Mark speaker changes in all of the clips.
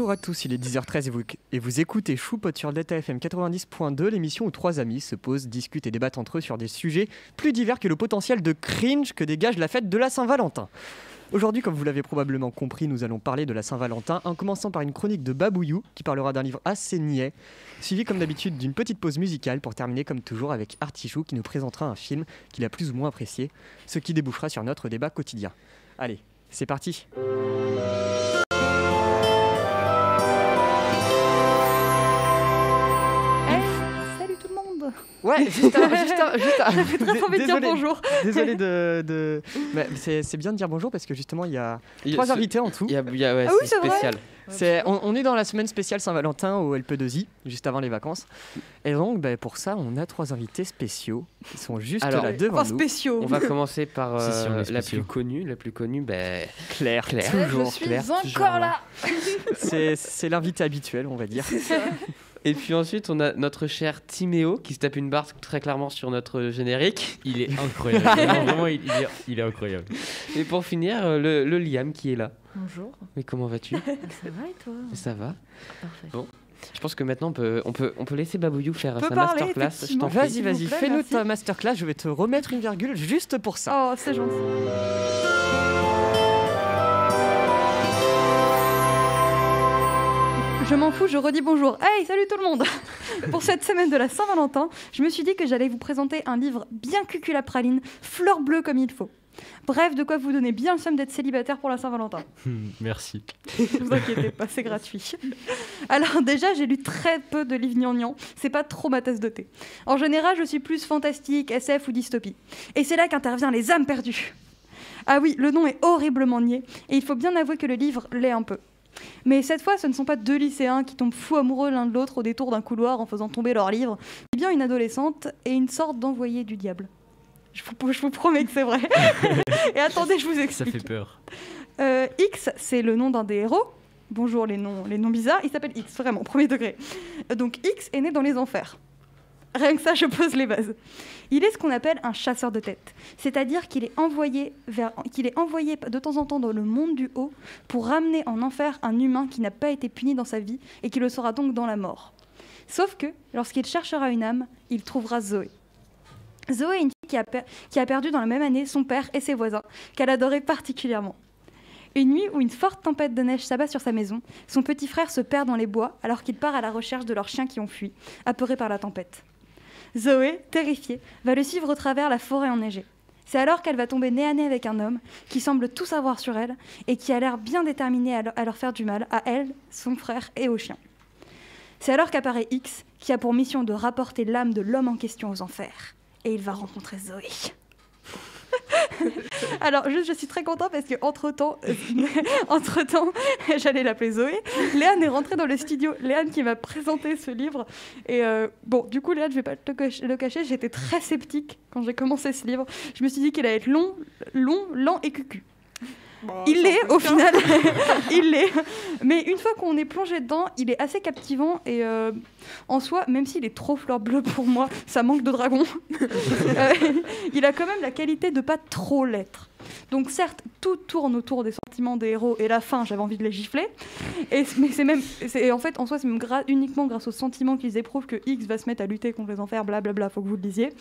Speaker 1: Bonjour à tous, il est 10h13 et vous écoutez Choupot sur Delta FM 90.2, l'émission où trois amis se posent, discutent et débattent entre eux sur des sujets plus divers que le potentiel de cringe que dégage la fête de la Saint-Valentin. Aujourd'hui, comme vous l'avez probablement compris, nous allons parler de la Saint-Valentin en commençant par une chronique de Babouillou qui parlera d'un livre assez niais, suivi comme d'habitude d'une petite pause musicale pour terminer comme toujours avec Artichou qui nous présentera un film qu'il a plus ou moins apprécié, ce qui débouchera sur notre débat quotidien. Allez, c'est parti. Ouais, juste
Speaker 2: J'avais très envie de dire bonjour.
Speaker 1: Désolé de... Mais c'est bien de dire bonjour parce que justement il y a trois invités en tout.
Speaker 3: Ouais,
Speaker 2: ah oui,
Speaker 3: c'est spécial.
Speaker 1: On est dans la semaine spéciale Saint-Valentin au LP2I, juste avant les vacances. Et donc pour ça, on a trois invités spéciaux qui sont juste là devant nous.
Speaker 2: Spéciaux.
Speaker 3: On va commencer par la
Speaker 1: spéciaux.
Speaker 3: plus connue,
Speaker 1: Claire.
Speaker 2: Toujours, je suis
Speaker 3: Claire,
Speaker 2: encore là.
Speaker 1: C'est l'invité habituel, on va dire.
Speaker 3: Et puis ensuite, on a notre cher Timéo qui se tape une barre très clairement sur notre générique.
Speaker 4: Il est incroyable. Non, vraiment, il est incroyable.
Speaker 3: Et pour finir, le Liam qui est là.
Speaker 2: Bonjour.
Speaker 3: Mais comment vas-tu?
Speaker 2: Ça va et toi?
Speaker 3: Ça va.
Speaker 2: Parfait.
Speaker 3: Bon. Je pense que maintenant, on peut laisser Babouillou faire sa
Speaker 2: parler,
Speaker 3: masterclass. Je t'en prie.
Speaker 1: Vas-y, fais-nous ta masterclass. Je vais te remettre une virgule juste pour ça.
Speaker 2: Oh, c'est gentil. Je m'en fous, je redis bonjour. Hey, salut tout le monde. Pour cette semaine de la Saint-Valentin, je me suis dit que j'allais vous présenter un livre bien cuculapraline, fleur bleue comme il faut. Bref, de quoi vous donner bien le seum d'être célibataire pour la Saint-Valentin.
Speaker 4: Merci.
Speaker 2: Ne vous inquiétez pas, c'est gratuit. Alors déjà, j'ai lu très peu de livres gnangnang. C'est pas trop ma tasse de thé. En général, je suis plus fantastique, SF ou dystopie. Et c'est là qu'intervient Les âmes perdues. Ah oui, le nom est horriblement niais, et il faut bien avouer que le livre l'est un peu. Mais cette fois, ce ne sont pas deux lycéens qui tombent fous amoureux l'un de l'autre au détour d'un couloir en faisant tomber leur livre, mais bien une adolescente et une sorte d'envoyé du diable. Je vous promets que c'est vrai. Et attendez, je vous explique.
Speaker 4: Ça fait peur.
Speaker 2: X, c'est le nom d'un des héros. Bonjour les noms bizarres. Il s'appelle X, vraiment, premier degré. Donc X est né dans les enfers. Rien que ça, je pose les bases. Il est ce qu'on appelle un chasseur de têtes, c'est-à-dire qu'il est envoyé de temps en temps dans le monde du haut pour ramener en enfer un humain qui n'a pas été puni dans sa vie et qui le sera donc dans la mort. Sauf que, lorsqu'il cherchera une âme, il trouvera Zoé. Zoé est une fille qui a perdu dans la même année son père et ses voisins, qu'elle adorait particulièrement. Une nuit où une forte tempête de neige s'abat sur sa maison, son petit frère se perd dans les bois alors qu'il part à la recherche de leurs chiens qui ont fui, apeurés par la tempête. Zoé, terrifiée, va le suivre au travers la forêt enneigée. C'est alors qu'elle va tomber nez à nez avec un homme qui semble tout savoir sur elle et qui a l'air bien déterminé à leur faire du mal, à elle, son frère et aux chiens. C'est alors qu'apparaît X, qui a pour mission de rapporter l'âme de l'homme en question aux enfers. Et il va rencontrer Zoé. Alors, je suis très contente parce qu'entre-temps, j'allais l'appeler Zoé. Léane est rentrée dans le studio. Léane qui m'a présenté ce livre. Et du coup, Léane, je vais pas le cacher, j'étais très sceptique quand j'ai commencé ce livre. Je me suis dit qu'il allait être long, lent et cucu. Il l'est, au final. Il l'est. Mais une fois qu'on est plongé dedans, il est assez captivant. Et en soi, même s'il est trop fleur bleue pour moi, ça manque de dragon. Il a quand même la qualité de pas trop l'être. Donc certes, tout tourne autour des sentiments des héros. Et la fin, j'avais envie de les gifler. Mais en fait, en soi, c'est même uniquement grâce aux sentiments qu'ils éprouvent que X va se mettre à lutter contre les enfers. Blablabla, faut que vous le lisiez.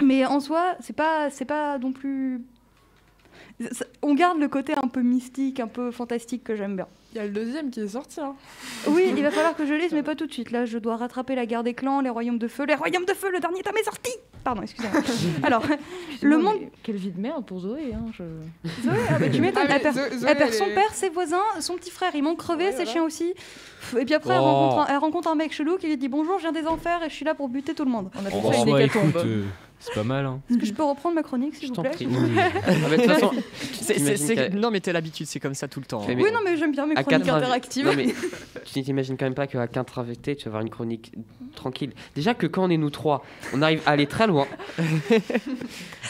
Speaker 2: Mais en soi, c'est pas non plus... On garde le côté un peu mystique, un peu fantastique que j'aime bien.
Speaker 5: Il y a le deuxième qui est sorti. Hein.
Speaker 2: Oui, il va falloir que je lise, mais pas tout de suite. Là, je dois rattraper la guerre des clans, les royaumes de feu. Les royaumes de feu, le dernier tome est sorti. Pardon, excusez-moi. Alors, le monde...
Speaker 5: Quelle vie de merde pour Zoé. Hein,
Speaker 2: Zoé, tu m'étonnes. Elle perd son père, ses voisins, son petit frère. Il manque crever, ses chiens aussi. Et puis après, elle rencontre un mec chelou qui lui dit bonjour, je viens des enfers et je suis là pour buter tout le monde.
Speaker 5: On a fait une hécatombe.
Speaker 4: C'est pas mal, hein.
Speaker 2: Est-ce que je peux reprendre ma chronique, s'il vous plaît?
Speaker 3: De toute façon,
Speaker 1: non, mais t'es l'habitude, c'est comme ça tout le temps.
Speaker 3: Mais
Speaker 2: oui, non, mais j'aime bien mes chroniques interactives.
Speaker 3: Non, mais tu t'imagines quand même pas qu'à 4 invités, tu vas avoir une chronique tranquille. Déjà que quand on est nous trois, on arrive à aller très loin.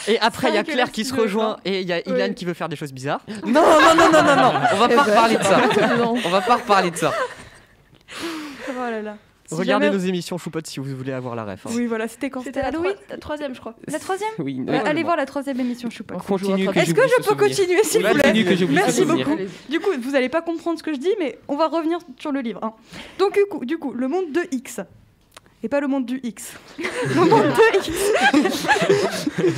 Speaker 1: Et après, il y a Claire qui se rejoint et il y a Ilan qui veut faire des choses bizarres.
Speaker 3: Non, on va pas reparler de ça. On va pas reparler de ça.
Speaker 2: Oh là là.
Speaker 1: Regardez
Speaker 2: jamais-
Speaker 1: nos émissions Choupot si vous voulez avoir la ref. hein.
Speaker 2: Oui, voilà, c'était quand
Speaker 6: C'était
Speaker 2: Halloween.
Speaker 6: la troisième, je crois.
Speaker 2: La troisième
Speaker 3: Oui,
Speaker 2: Allez voir la troisième émission Choupot.
Speaker 3: Continue que
Speaker 2: Est-ce que
Speaker 3: j'oublie
Speaker 2: je
Speaker 3: ce
Speaker 2: peux
Speaker 3: souvenir.
Speaker 2: continuer s'il vous plaît
Speaker 3: Continue que j'oublie ce
Speaker 2: Merci
Speaker 3: souvenir.
Speaker 2: beaucoup. Du coup, vous n'allez pas comprendre ce que je dis, mais on va revenir sur le livre. hein. Donc, du coup, le monde de X. Et pas le monde du X. Le monde de X.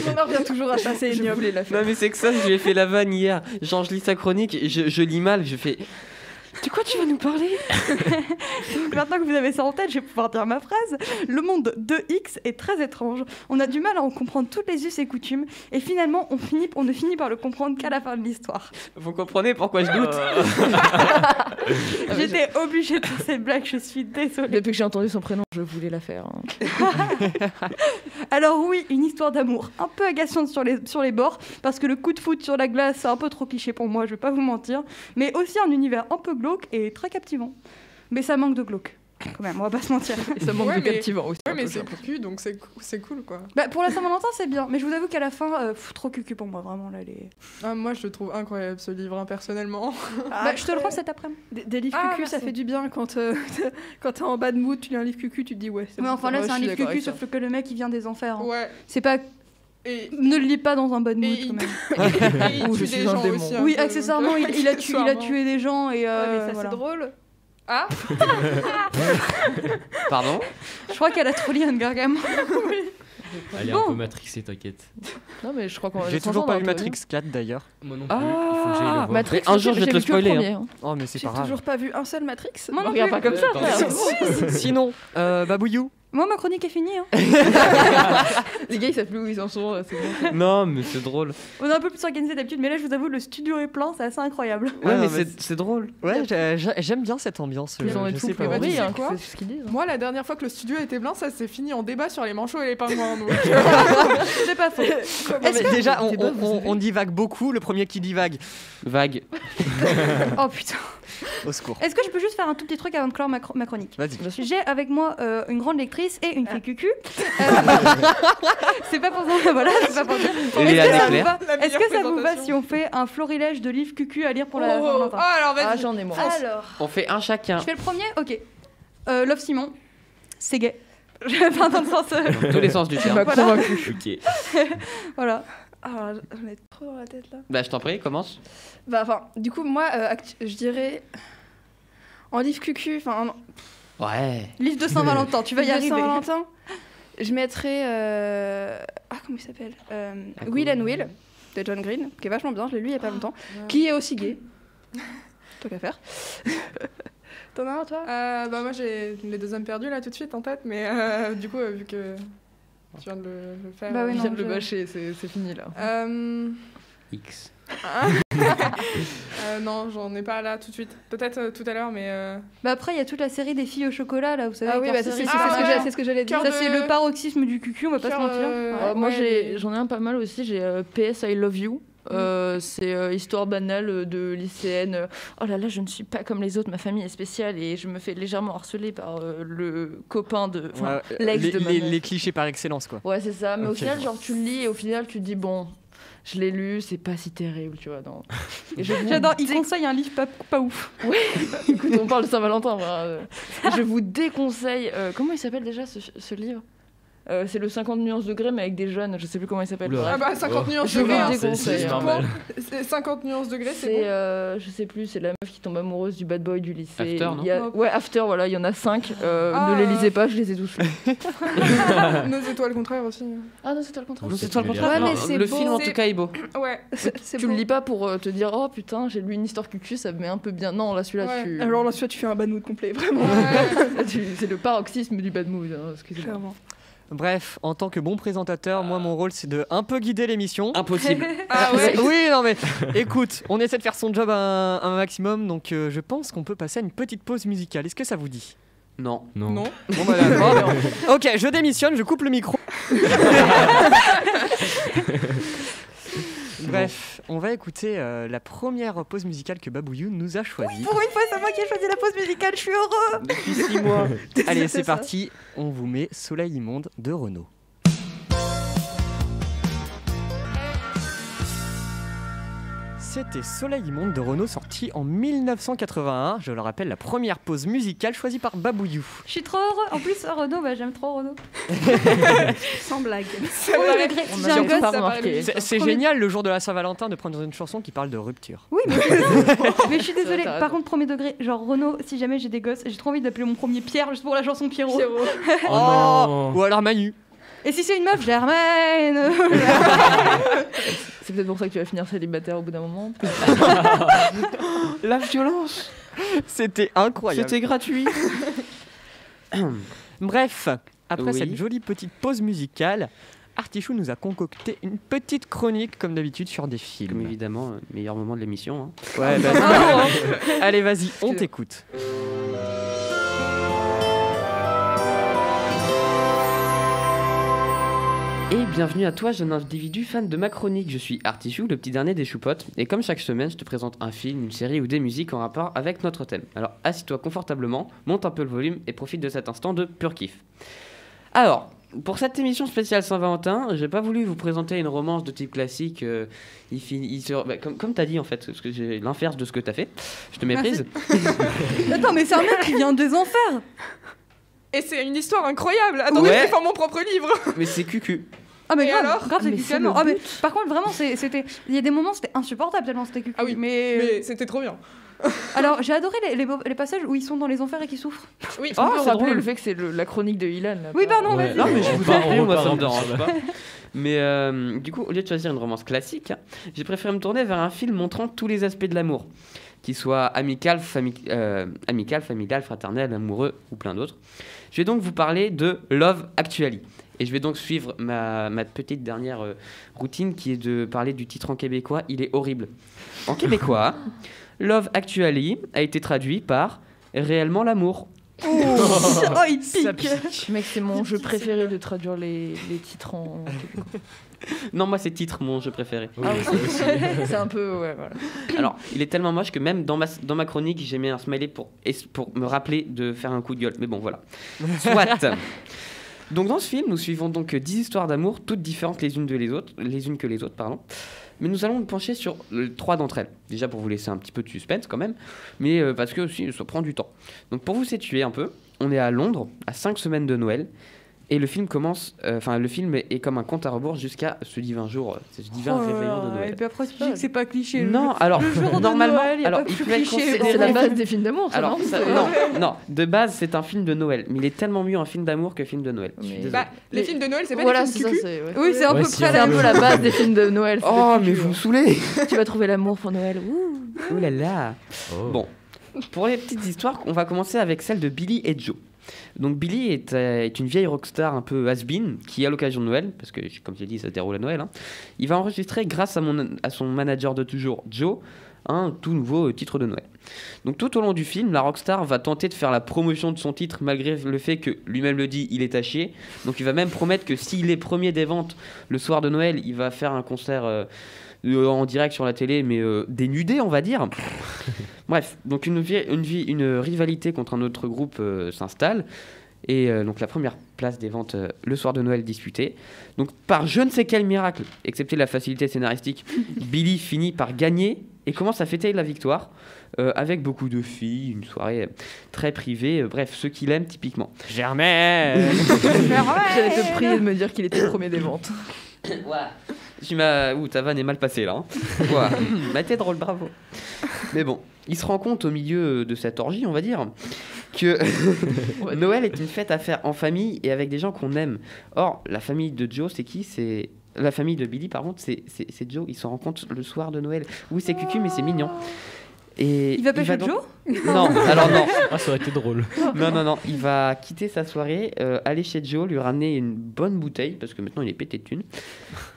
Speaker 6: On en revient toujours à ça, c'est
Speaker 5: Je
Speaker 6: ignoble.
Speaker 5: voulais la faire.
Speaker 3: Non mais c'est que ça, je lui ai fait la vanne hier. Genre je lis sa chronique et je lis mal, je fais... De quoi tu vas nous parler?
Speaker 2: Donc maintenant que vous avez ça en tête, je vais pouvoir dire ma phrase. Le monde de X est très étrange. On a du mal à en comprendre toutes les us et coutumes. Et finalement, on ne finit par le comprendre qu'à la fin de l'histoire.
Speaker 3: Vous comprenez pourquoi je doute?
Speaker 2: J'étais obligée de faire cette blague, je suis désolée.
Speaker 5: Depuis que j'ai entendu son prénom, je voulais la faire. hein.
Speaker 2: Alors oui, une histoire d'amour un peu agaçante sur les bords, parce que le coup de foot sur la glace, c'est un peu trop cliché pour moi, je vais pas vous mentir. Mais aussi un univers un peu glauque et très captivant. Mais ça manque de glauque, quand même, on va pas se mentir.
Speaker 5: Et ça manque
Speaker 7: Ouais,
Speaker 5: de
Speaker 7: mais-
Speaker 5: captivant aussi.
Speaker 7: Ouais,
Speaker 5: un
Speaker 7: mais
Speaker 5: peu,
Speaker 7: c'est
Speaker 5: j'ai l'impression.
Speaker 7: cucu, donc c'est cool quoi.
Speaker 2: Bah, pour la Saint-Valentin, c'est bien, mais je vous avoue qu'à la fin, trop cucu pour moi, vraiment. Là,
Speaker 7: Ah, moi, je le trouve incroyable ce livre, hein, personnellement.
Speaker 2: Bah, je te le rends cet après-midi.
Speaker 6: Des livres
Speaker 7: Ah,
Speaker 6: cucu, ça
Speaker 7: merci.
Speaker 6: fait du bien quand quand t'es en bad mood, tu lis un livre cucu, tu te dis ouais.
Speaker 2: Mais enfin, là,
Speaker 5: Ouais,
Speaker 2: c'est un
Speaker 5: je suis
Speaker 2: livre
Speaker 5: d'accord
Speaker 2: cucu,
Speaker 5: avec
Speaker 2: sauf que le mec, il vient des enfers. hein.
Speaker 7: Ouais.
Speaker 2: C'est pas...
Speaker 7: Et,
Speaker 2: Ne le lis pas dans un bon mood,
Speaker 7: et
Speaker 2: quand même.
Speaker 7: et il
Speaker 5: Ouh,
Speaker 7: tue
Speaker 5: je suis
Speaker 7: des
Speaker 5: un
Speaker 7: gens
Speaker 5: démon.
Speaker 7: aussi. un
Speaker 2: Oui,
Speaker 7: peu,
Speaker 2: accessoirement,
Speaker 7: donc,
Speaker 2: il a
Speaker 7: accessoirement.
Speaker 2: tué des gens et...
Speaker 6: Ouais, mais ça
Speaker 2: voilà.
Speaker 6: c'est drôle.
Speaker 7: Ah,
Speaker 3: Pardon?
Speaker 2: Je crois qu'elle a trop lu Hunger Games.
Speaker 4: Elle est
Speaker 2: Bon.
Speaker 4: un peu matrixée, t'inquiète.
Speaker 5: Non, mais je crois qu'on va
Speaker 1: J'ai
Speaker 5: s'entendre,
Speaker 1: toujours pas
Speaker 5: hein,
Speaker 1: vu
Speaker 5: toi,
Speaker 1: Matrix 4 d'ailleurs.
Speaker 4: Moi non plus, il faut que j'aille le voir.
Speaker 5: Matrix,
Speaker 3: Mais un jour, je vais te
Speaker 5: j'ai
Speaker 3: le
Speaker 5: vu que le
Speaker 3: spoiler,
Speaker 5: premier, hein.
Speaker 1: Oh mais c'est
Speaker 6: J'ai
Speaker 1: pas grave.
Speaker 6: toujours pas vu un seul Matrix.
Speaker 2: Moi non
Speaker 5: Regarde
Speaker 2: plus.
Speaker 5: pas comme ça, frère.
Speaker 1: Sinon, Babouillou.
Speaker 2: Moi, ma chronique est finie. hein.
Speaker 5: Les gars, ils savent plus où ils en sont. C'est bon.
Speaker 3: Non mais c'est drôle.
Speaker 2: On est un peu plus organisé d'habitude, mais là, je vous avoue, le studio est plein, c'est assez incroyable.
Speaker 3: Ouais,
Speaker 1: Ouais,
Speaker 3: mais
Speaker 1: non, mais
Speaker 3: c'est drôle.
Speaker 1: Ouais, j'aime bien cette ambiance.
Speaker 5: Ils ont
Speaker 1: je
Speaker 5: tout
Speaker 1: sais pas.
Speaker 5: pour
Speaker 7: bah, tu
Speaker 5: rire,
Speaker 7: sais
Speaker 5: hein,
Speaker 7: quoi
Speaker 5: c'est ce qu'ils disent. hein.
Speaker 7: moi, la dernière fois que le studio était blanc, ça s'est fini en débat sur les manchots et les pingouins. Donc,
Speaker 2: C'est pas faux.
Speaker 1: Mais déjà,
Speaker 5: Débat, vous savez.
Speaker 1: on divague beaucoup. Le premier qui divague,
Speaker 3: Vague.
Speaker 2: Oh putain.
Speaker 1: au secours.
Speaker 2: Est-ce que je peux juste faire un tout petit truc avant de clore ma chronique?
Speaker 1: Vas-y.
Speaker 2: J'ai avec moi une grande lectrice et une fille cucu. C'est pas pour ça, voilà, c'est pas pour dire.
Speaker 3: Léa
Speaker 2: Est-ce que ça vous
Speaker 3: Desclerc.
Speaker 2: va-
Speaker 7: La
Speaker 2: Est-ce
Speaker 7: meilleure
Speaker 2: que ça vous va
Speaker 7: présentation.
Speaker 2: si on fait un florilège de livres cucu à lire pour la
Speaker 7: oh,
Speaker 2: Saint-Valentin?
Speaker 7: alors
Speaker 5: Ah,
Speaker 7: vas-y.
Speaker 5: j'en ai moi.
Speaker 6: Alors,
Speaker 3: On fait un chacun.
Speaker 2: Je fais le premier? Ok. Love Simon, c'est gay. Enfin, dans le sens.
Speaker 3: Dans tous les sens du
Speaker 5: Tu
Speaker 3: terme.
Speaker 5: m'as convaincu.
Speaker 4: Ok.
Speaker 2: Voilà.
Speaker 6: j'en ai trop dans la tête là.
Speaker 3: Bah je t'en prie, commence.
Speaker 6: Bah enfin, du coup moi, je dirais en livre cucu, enfin
Speaker 3: Ouais.
Speaker 2: Livre de Saint-Valentin, tu vas y
Speaker 6: de
Speaker 2: arriver.
Speaker 6: Saint-Valentin, je mettrais comment il s'appelle Will and Will de John Green, qui est vachement bien, je l'ai lu il y a pas longtemps, qui est aussi gay. Tant qu'à faire. T'en as un toi?
Speaker 7: Bah moi j'ai les deux hommes perdus là tout de suite en tête, mais du coup vu que tu viens de le faire.
Speaker 2: Bah oui,
Speaker 5: Je
Speaker 2: non,
Speaker 5: viens de le
Speaker 2: je-
Speaker 5: bâcher, c'est fini là.
Speaker 3: X.
Speaker 7: Non, j'en ai pas là tout de suite. Peut-être tout à l'heure, mais
Speaker 2: Bah après, il y a toute la série des filles au chocolat, là, vous savez.
Speaker 6: Ah oui,
Speaker 2: Cœur
Speaker 6: bah ça, c'est
Speaker 2: serré,
Speaker 7: Ah,
Speaker 2: c'est
Speaker 7: ouais.
Speaker 6: c'est ce que j'allais dire.
Speaker 7: Cœur
Speaker 2: Ça, c'est le paroxysme du cucu, on va pas se
Speaker 7: Cœur,
Speaker 2: mentir.
Speaker 5: Moi,
Speaker 7: ouais,
Speaker 5: j'en ai un pas mal aussi. J'ai PS I Love You. C'est histoire banale de lycéenne. Oh là là, je ne suis pas comme les autres, ma famille est spéciale et je me fais légèrement harceler par le copain de. Enfin,
Speaker 1: Ouais,
Speaker 5: l'ex de ma mère.
Speaker 1: les clichés par excellence, quoi.
Speaker 5: Ouais, c'est ça. Mais au
Speaker 1: Ok.
Speaker 5: final, genre, tu le lis et au final, tu te dis, bon, je l'ai lu, c'est pas si terrible, tu vois. Non. Et je vous
Speaker 2: J'adore, il conseille un livre pas ouf.
Speaker 5: Écoute, on parle de Saint-Valentin. Je vous déconseille. Comment il s'appelle déjà ce livre C'est le 50 nuances degrés, mais avec des jeunes. Je sais plus comment il s'appelle.
Speaker 4: Oula.
Speaker 7: ah bah 50 nuances
Speaker 5: Je
Speaker 7: degrés.
Speaker 5: vous
Speaker 7: hein,
Speaker 5: déconseille,
Speaker 7: c'est
Speaker 5: hein.
Speaker 4: normal.
Speaker 7: bon. C'est 50 nuances degrés, c'est
Speaker 5: C'est,
Speaker 7: bon.
Speaker 5: je sais plus, c'est la meuf qui tombe amoureuse du bad boy du lycée.
Speaker 3: After, non
Speaker 5: Il y a- Ouais, After, voilà, il y en a 5.
Speaker 7: Ah.
Speaker 5: Ne les lisez pas, je les ai tous lus.
Speaker 7: Nos étoiles contraires aussi.
Speaker 5: Ah non, c'est toi le contraire.
Speaker 3: Non,
Speaker 4: c'est
Speaker 3: c'est toi le
Speaker 4: tu
Speaker 3: contraire.
Speaker 6: Ouais, mais
Speaker 3: Non,
Speaker 6: c'est
Speaker 3: le
Speaker 6: beau.
Speaker 3: film en
Speaker 7: C'est-
Speaker 3: tout cas est beau.
Speaker 7: Ouais.
Speaker 6: C'est
Speaker 5: Tu
Speaker 6: beau.
Speaker 5: le lis pas pour te dire, oh putain, j'ai lu une histoire cucu, ça me met un peu bien. Non, là, celui-là,
Speaker 7: Ouais.
Speaker 5: tu.
Speaker 6: Alors là, tu fais un bad mood complet, vraiment.
Speaker 7: Ouais.
Speaker 5: C'est le paroxysme du bad mood. Hein, excusez-moi.
Speaker 6: Clairement.
Speaker 1: Bref, en tant que bon présentateur, moi, mon rôle, c'est de un peu guider l'émission.
Speaker 3: Impossible.
Speaker 7: Ah ouais.
Speaker 1: Oui, non mais écoute, on essaie de faire son job un maximum, donc je pense qu'on peut passer à une petite pause musicale. Est-ce que ça vous dit?
Speaker 3: Non.
Speaker 4: Non.
Speaker 7: Non.
Speaker 1: Bon bah d'accord. Ok, je démissionne, je coupe le micro. Bref, on va écouter la première pause musicale que Babouillou nous a choisie.
Speaker 2: Pour une fois, c'est moi qui ai choisi la pause musicale, je suis heureux.
Speaker 3: Depuis 6 mois.
Speaker 1: Allez, c'est
Speaker 6: C'est ça.
Speaker 1: parti, on vous met Soleil immonde de Renaud. C'était Soleil immonde de Renaud, sorti en 1981. Je le rappelle, la première pause musicale choisie par Babouillou.
Speaker 2: Je suis trop heureux. En plus, Renaud, j'aime trop Renaud.
Speaker 6: Sans blague.
Speaker 2: Premier degré.
Speaker 5: On
Speaker 2: J'ai un
Speaker 5: a
Speaker 2: gosse.
Speaker 5: pas remarqué.
Speaker 1: C'est génial le jour de la Saint-Valentin de prendre une chanson qui parle de rupture.
Speaker 2: Oui, mais, mais je suis désolée.
Speaker 5: T'as
Speaker 2: Par
Speaker 5: raison.
Speaker 2: contre, premier degré, genre Renaud, si jamais j'ai des gosses, j'ai trop envie d'appeler mon premier Pierre juste pour la chanson Pierrot.
Speaker 1: Oh,
Speaker 4: non.
Speaker 1: ou alors Manu.
Speaker 2: Et si c'est une meuf, Germaine.
Speaker 5: C'est peut-être pour ça que tu vas finir célibataire au bout d'un moment.
Speaker 3: La violence.
Speaker 1: C'était incroyable.
Speaker 3: C'était gratuit.
Speaker 1: Bref, après
Speaker 3: Oui.
Speaker 1: cette jolie petite pause musicale, Artichou nous a concocté une petite chronique, comme d'habitude, sur des
Speaker 3: Comme
Speaker 1: films.
Speaker 3: évidemment, meilleur moment de l'émission. Hein.
Speaker 1: Ouais, bah, allez, vas-y, on t'écoute.
Speaker 3: Et bienvenue à toi, jeune individu fan de ma chronique. Je suis Artichou, le petit dernier des choupottes. Et comme chaque semaine, je te présente un film, une série ou des musiques en rapport avec notre thème. Alors assis-toi confortablement, monte un peu le volume et profite de cet instant de pur kiff. Alors, pour cette émission spéciale Saint-Valentin, j'ai pas voulu vous présenter une romance de type classique. Comme t'as dit en fait, parce que j'ai l'inverse de ce que t'as fait. Je te méprise.
Speaker 2: Attends, mais c'est un mec qui vient des enfers.
Speaker 7: Et c'est une histoire incroyable. Attendez,
Speaker 3: Ouais.
Speaker 7: je vais faire mon propre livre.
Speaker 3: Mais c'est cucu.
Speaker 2: Ah mais
Speaker 7: Et
Speaker 2: grave,
Speaker 7: alors
Speaker 2: grave, c'est
Speaker 5: Mais
Speaker 2: cucu.
Speaker 5: c'est le
Speaker 2: Ah, mais par contre, vraiment, c'était. Il y a des moments, c'était insupportable tellement c'était cucu.
Speaker 7: Ah oui, mais c'était trop bien.
Speaker 2: Alors, j'ai adoré les passages où ils sont dans les enfers et qui souffrent.
Speaker 7: Oui.
Speaker 5: Tu peux
Speaker 3: c'est
Speaker 5: rappeler
Speaker 3: drôle.
Speaker 5: le fait que c'est la chronique de Ilan. Là,
Speaker 2: Oui,
Speaker 5: pas-
Speaker 2: pardon,
Speaker 4: Ouais.
Speaker 2: vas-y.
Speaker 3: Non, mais je vous
Speaker 4: On
Speaker 3: en prie, moi
Speaker 4: repart
Speaker 3: ça me
Speaker 4: en
Speaker 3: dérange
Speaker 4: plus,
Speaker 3: pas. Mais du coup, au lieu de choisir une romance classique, j'ai préféré me tourner vers un film montrant tous les aspects de l'amour, qu'il soit amical, familial, fraternel, amoureux ou plein d'autres. Je vais donc vous parler de Love Actually. Et je vais donc suivre ma petite dernière routine qui est de parler du titre en québécois. Il est horrible. En québécois, Love Actually a été traduit par Réellement l'amour.
Speaker 2: Oh, il pique.
Speaker 5: Mec, c'est mon jeu préféré de traduire les titres en.
Speaker 3: Non, moi c'est titre mon jeu préféré.
Speaker 4: Oui,
Speaker 5: Ah oui,
Speaker 4: ça aussi.
Speaker 5: C'est un peu. Ouais, voilà.
Speaker 3: Alors, il est tellement moche que même dans ma chronique, j'ai mis un smiley pour me rappeler de faire un coup de gueule. Mais bon, voilà. Soit. Donc, dans ce film, nous suivons donc 10 histoires d'amour, toutes différentes les unes que les autres, pardon. Mais nous allons nous pencher sur 3 d'entre elles. Déjà pour vous laisser un petit peu de suspense quand même, mais parce que aussi ça prend du temps. Donc, pour vous situer un peu, on est à Londres, à 5 semaines de Noël. Et le film commence, le film est comme un compte à rebours jusqu'à ce divin jour, ce divin réveillon de
Speaker 2: Et
Speaker 3: Noël.
Speaker 2: puis après, tu dis que c'est pas cliché.
Speaker 3: Non, alors
Speaker 2: le jour de
Speaker 3: normalement,
Speaker 2: Noël, y a
Speaker 3: alors
Speaker 2: pas
Speaker 3: il
Speaker 2: plus
Speaker 3: peut être
Speaker 2: cliché.
Speaker 3: considéré-
Speaker 5: C'est la base des films d'amour, ça,
Speaker 3: Alors
Speaker 5: non
Speaker 3: ça- non, de base c'est un film de Noël, mais il est tellement mieux un film d'amour que film de Noël. Je suis
Speaker 5: Mais-
Speaker 3: désolé.
Speaker 7: Bah, les films de Noël, c'est pas
Speaker 5: Voilà,
Speaker 7: des
Speaker 5: c'est
Speaker 7: films
Speaker 5: ça.
Speaker 7: cucu.
Speaker 5: C'est ouais.
Speaker 2: Oui, c'est à
Speaker 4: Ouais,
Speaker 2: peu
Speaker 4: si,
Speaker 2: près
Speaker 5: C'est
Speaker 2: la
Speaker 5: un peu la base des films de Noël. c'est
Speaker 3: Oh,
Speaker 5: des
Speaker 3: mais
Speaker 5: cucu,
Speaker 3: vous me saoulez.
Speaker 5: Tu vas trouver l'amour pour Noël. Ouh.
Speaker 3: Ouh là là.
Speaker 4: Oh.
Speaker 3: Bon, pour les petites histoires, on va commencer avec celle de Billy et Joe. Donc Billy est une vieille rockstar un peu has-been qui, à l'occasion de Noël, parce que comme je l'ai dit, ça se déroule à Noël, hein, il va enregistrer grâce à son manager de toujours, Joe, un tout nouveau titre de Noël. Donc tout au long du film, la rockstar va tenter de faire la promotion de son titre malgré le fait que lui-même le dit, il est à chier. Donc il va même promettre que s'il est premier des ventes le soir de Noël, il va faire un concert en direct sur la télé, mais dénudé, on va dire. Bref, donc une rivalité contre un autre groupe s'installe. Et donc la première place des ventes le soir de Noël disputée. Donc par je ne sais quel miracle, excepté la facilité scénaristique, Billy finit par gagner et commence à fêter la victoire avec beaucoup de filles, une soirée très privée. Bref, ceux qui l'aiment typiquement.
Speaker 1: Germaine.
Speaker 5: J'allais te prier de me dire qu'il était premier des ventes.
Speaker 3: Ta vanne est mal passée là. Hein. Mais t'es drôle, bravo. Mais bon, il se rend compte au milieu de cette orgie, on va dire, que Noël est une fête à faire en famille et avec des gens qu'on aime. Or, la famille de Joe, c'est qui? C'est la famille de Billy, par contre, c'est Joe. Ils se rencontrent le soir de Noël. Oui, c'est cucu, mais c'est mignon. Et
Speaker 2: Il va pêcher
Speaker 3: donc-
Speaker 2: Joe.
Speaker 3: Non, alors non.
Speaker 4: Ah, ça aurait été drôle.
Speaker 3: Non. Il va quitter sa soirée, aller chez Joe, lui ramener une bonne bouteille, parce que maintenant il est pété de thunes.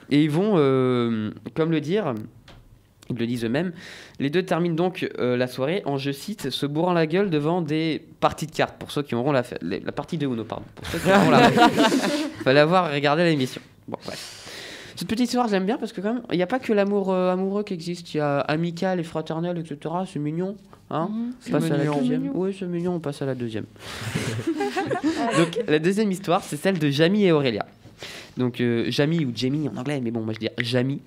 Speaker 3: Et ils vont, comme le dire, ils le disent eux-mêmes, les deux terminent donc la soirée en, je cite, se bourrant la gueule devant des parties de cartes, pour ceux qui auront la partie de Uno, pardon. Pour ceux qui auront la fallait avoir regardé l'émission. Bon, bref. Cette petite histoire, j'aime bien parce que quand même, il n'y a pas que l'amour amoureux qui existe. Il y a amical et fraternel, etc. C'est mignon. Hein, on passe à la
Speaker 1: mignon.
Speaker 3: deuxième. Oui, c'est mignon, on passe à la deuxième. Donc, la deuxième histoire, c'est celle de Jamie et Aurélia. Donc, Jamie ou Jamie en anglais, mais bon, moi je dis Jamie.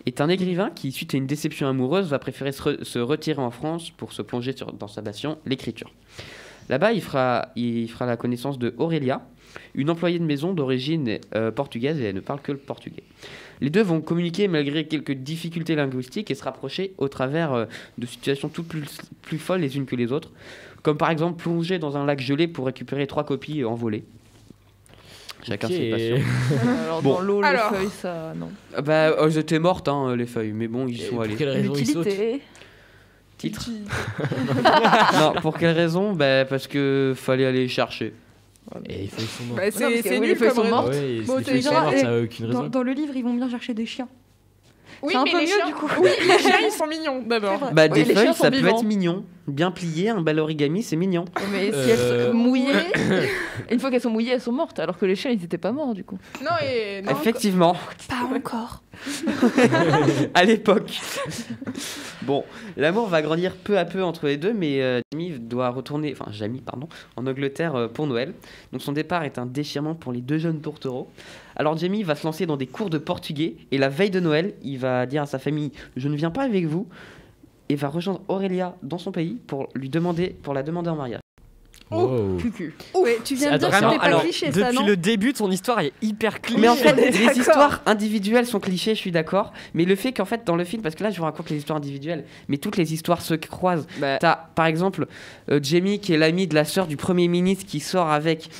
Speaker 3: est un écrivain qui, suite à une déception amoureuse, va préférer se retirer en France pour se plonger dans sa passion, l'écriture. Là-bas, il fera la connaissance de Aurélia, une employée de maison d'origine portugaise, et elle ne parle que le portugais. Les deux vont communiquer malgré quelques difficultés linguistiques et se rapprocher au travers de situations toutes plus folles les unes que les autres, comme par exemple plonger dans un lac gelé pour récupérer 3 copies envolées. Chacun ses passions.
Speaker 5: Alors,
Speaker 3: Bon.
Speaker 5: dans l'eau,
Speaker 7: Alors.
Speaker 5: les feuilles, ça, non.
Speaker 3: Bah, elles étaient mortes, hein, les feuilles, mais bon, ils sont
Speaker 4: Pour
Speaker 3: allés.
Speaker 4: quelle raison ils sautent?
Speaker 5: L'utilité.
Speaker 3: Titre. Non, pour quelle raison? Bah, parce que fallait aller les chercher.
Speaker 4: Et les feuilles sont mortes.
Speaker 7: Bah,
Speaker 5: parce que
Speaker 7: c'est
Speaker 5: oui, les
Speaker 7: nul
Speaker 5: feuilles
Speaker 7: comme
Speaker 5: sont
Speaker 7: raison.
Speaker 5: mortes.
Speaker 4: Ouais,
Speaker 7: Bon,
Speaker 4: les
Speaker 7: t'es
Speaker 4: feuilles sont
Speaker 2: genre,
Speaker 4: mortes,
Speaker 2: et
Speaker 4: ça a aucune raison.
Speaker 2: Dans le livre, ils vont bien chercher des chiens.
Speaker 7: Oui,
Speaker 2: C'est un
Speaker 7: mais
Speaker 2: peu
Speaker 7: les
Speaker 2: mieux,
Speaker 7: chiens,
Speaker 2: du coup.
Speaker 7: Oui, les chiens, ils sont mignons, d'abord.
Speaker 2: C'est vrai.
Speaker 3: Bah,
Speaker 5: Ouais,
Speaker 3: des
Speaker 5: les
Speaker 3: feuilles,
Speaker 5: chiens
Speaker 3: ça
Speaker 5: sont
Speaker 3: peut
Speaker 5: vivants.
Speaker 3: être mignon. Bien plié, un bel origami, c'est mignon.
Speaker 5: Mais si elles sont mouillées, une fois qu'elles sont mouillées, elles sont mortes. Alors que les chiens, ils étaient pas morts du coup.
Speaker 7: Non, et. Non,
Speaker 3: Effectivement,
Speaker 6: Pas encore.
Speaker 3: à l'époque. Bon, l'amour va grandir peu à peu entre les deux, mais Jamie doit retourner, en Angleterre pour Noël. Donc son départ est un déchirement pour les deux jeunes tourtereaux. Alors Jamie va se lancer dans des cours de portugais, et la veille de Noël, il va dire à sa famille « Je ne viens pas avec vous », et va rejoindre Aurélia dans son pays pour la demander en mariage.
Speaker 4: Wow.
Speaker 5: Cucu.
Speaker 6: Ouais, tu viens de dire que
Speaker 1: Vraiment,
Speaker 6: c'était pas
Speaker 1: alors,
Speaker 6: cliché, ça,
Speaker 1: depuis
Speaker 6: non?
Speaker 1: le début de son histoire, elle est hyper cliché.
Speaker 3: Mais en fait, les
Speaker 6: d'accord.
Speaker 3: histoires individuelles sont clichés, je suis d'accord. Mais le fait qu'en fait, dans le film, parce que là, je vous raconte les histoires individuelles, mais toutes les histoires se croisent.
Speaker 1: Bah,
Speaker 3: T'as, par exemple, Jamie, qui est l'ami de la sœur du Premier ministre, qui sort avec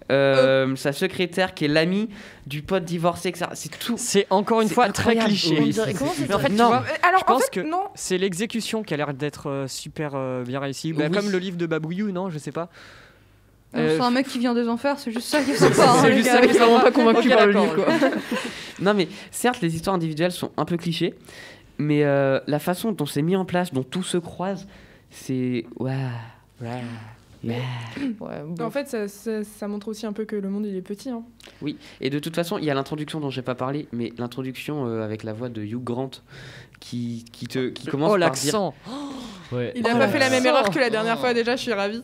Speaker 3: sa secrétaire, qui est l'ami du pote divorcé, etc. C'est tout.
Speaker 1: c'est encore une
Speaker 3: C'est
Speaker 1: fois très
Speaker 3: incroyable.
Speaker 1: cliché.
Speaker 5: On dirait- comment c'est
Speaker 1: Mais en fait, tu
Speaker 3: Non.
Speaker 1: vois,
Speaker 7: Alors,
Speaker 1: je
Speaker 7: en
Speaker 1: pense
Speaker 7: fait,
Speaker 1: que
Speaker 7: non.
Speaker 1: c'est l'exécution qui a l'air d'être super bien réussie. Bah,
Speaker 3: Oui.
Speaker 1: Comme le livre de Babouillou, non? Je sais pas.
Speaker 2: Non, c'est un mec qui vient des enfers, c'est juste ça qui est sympa. hein,
Speaker 1: c'est
Speaker 2: les
Speaker 1: juste
Speaker 2: gars.
Speaker 1: ça qui est
Speaker 5: vraiment pas convaincu
Speaker 1: Ok,
Speaker 5: par le
Speaker 1: d'accord.
Speaker 5: livre, quoi.
Speaker 3: Non, mais certes, les histoires individuelles sont un peu clichés, mais la façon dont c'est mis en place, dont tout se croise, c'est. Ouais.
Speaker 5: Ouais, bon.
Speaker 7: En fait, ça montre aussi un peu que le monde, il est petit. Hein.
Speaker 3: Oui, et de toute façon, il y a l'introduction dont j'ai pas parlé, mais l'introduction avec la voix de Hugh Grant qui commence
Speaker 1: Oh,
Speaker 3: par dire...
Speaker 1: l'accent.
Speaker 4: Ouais.
Speaker 7: Il a
Speaker 1: Oh,
Speaker 7: pas fait la même
Speaker 1: l'accent.
Speaker 7: erreur que la dernière fois, déjà, je suis ravie.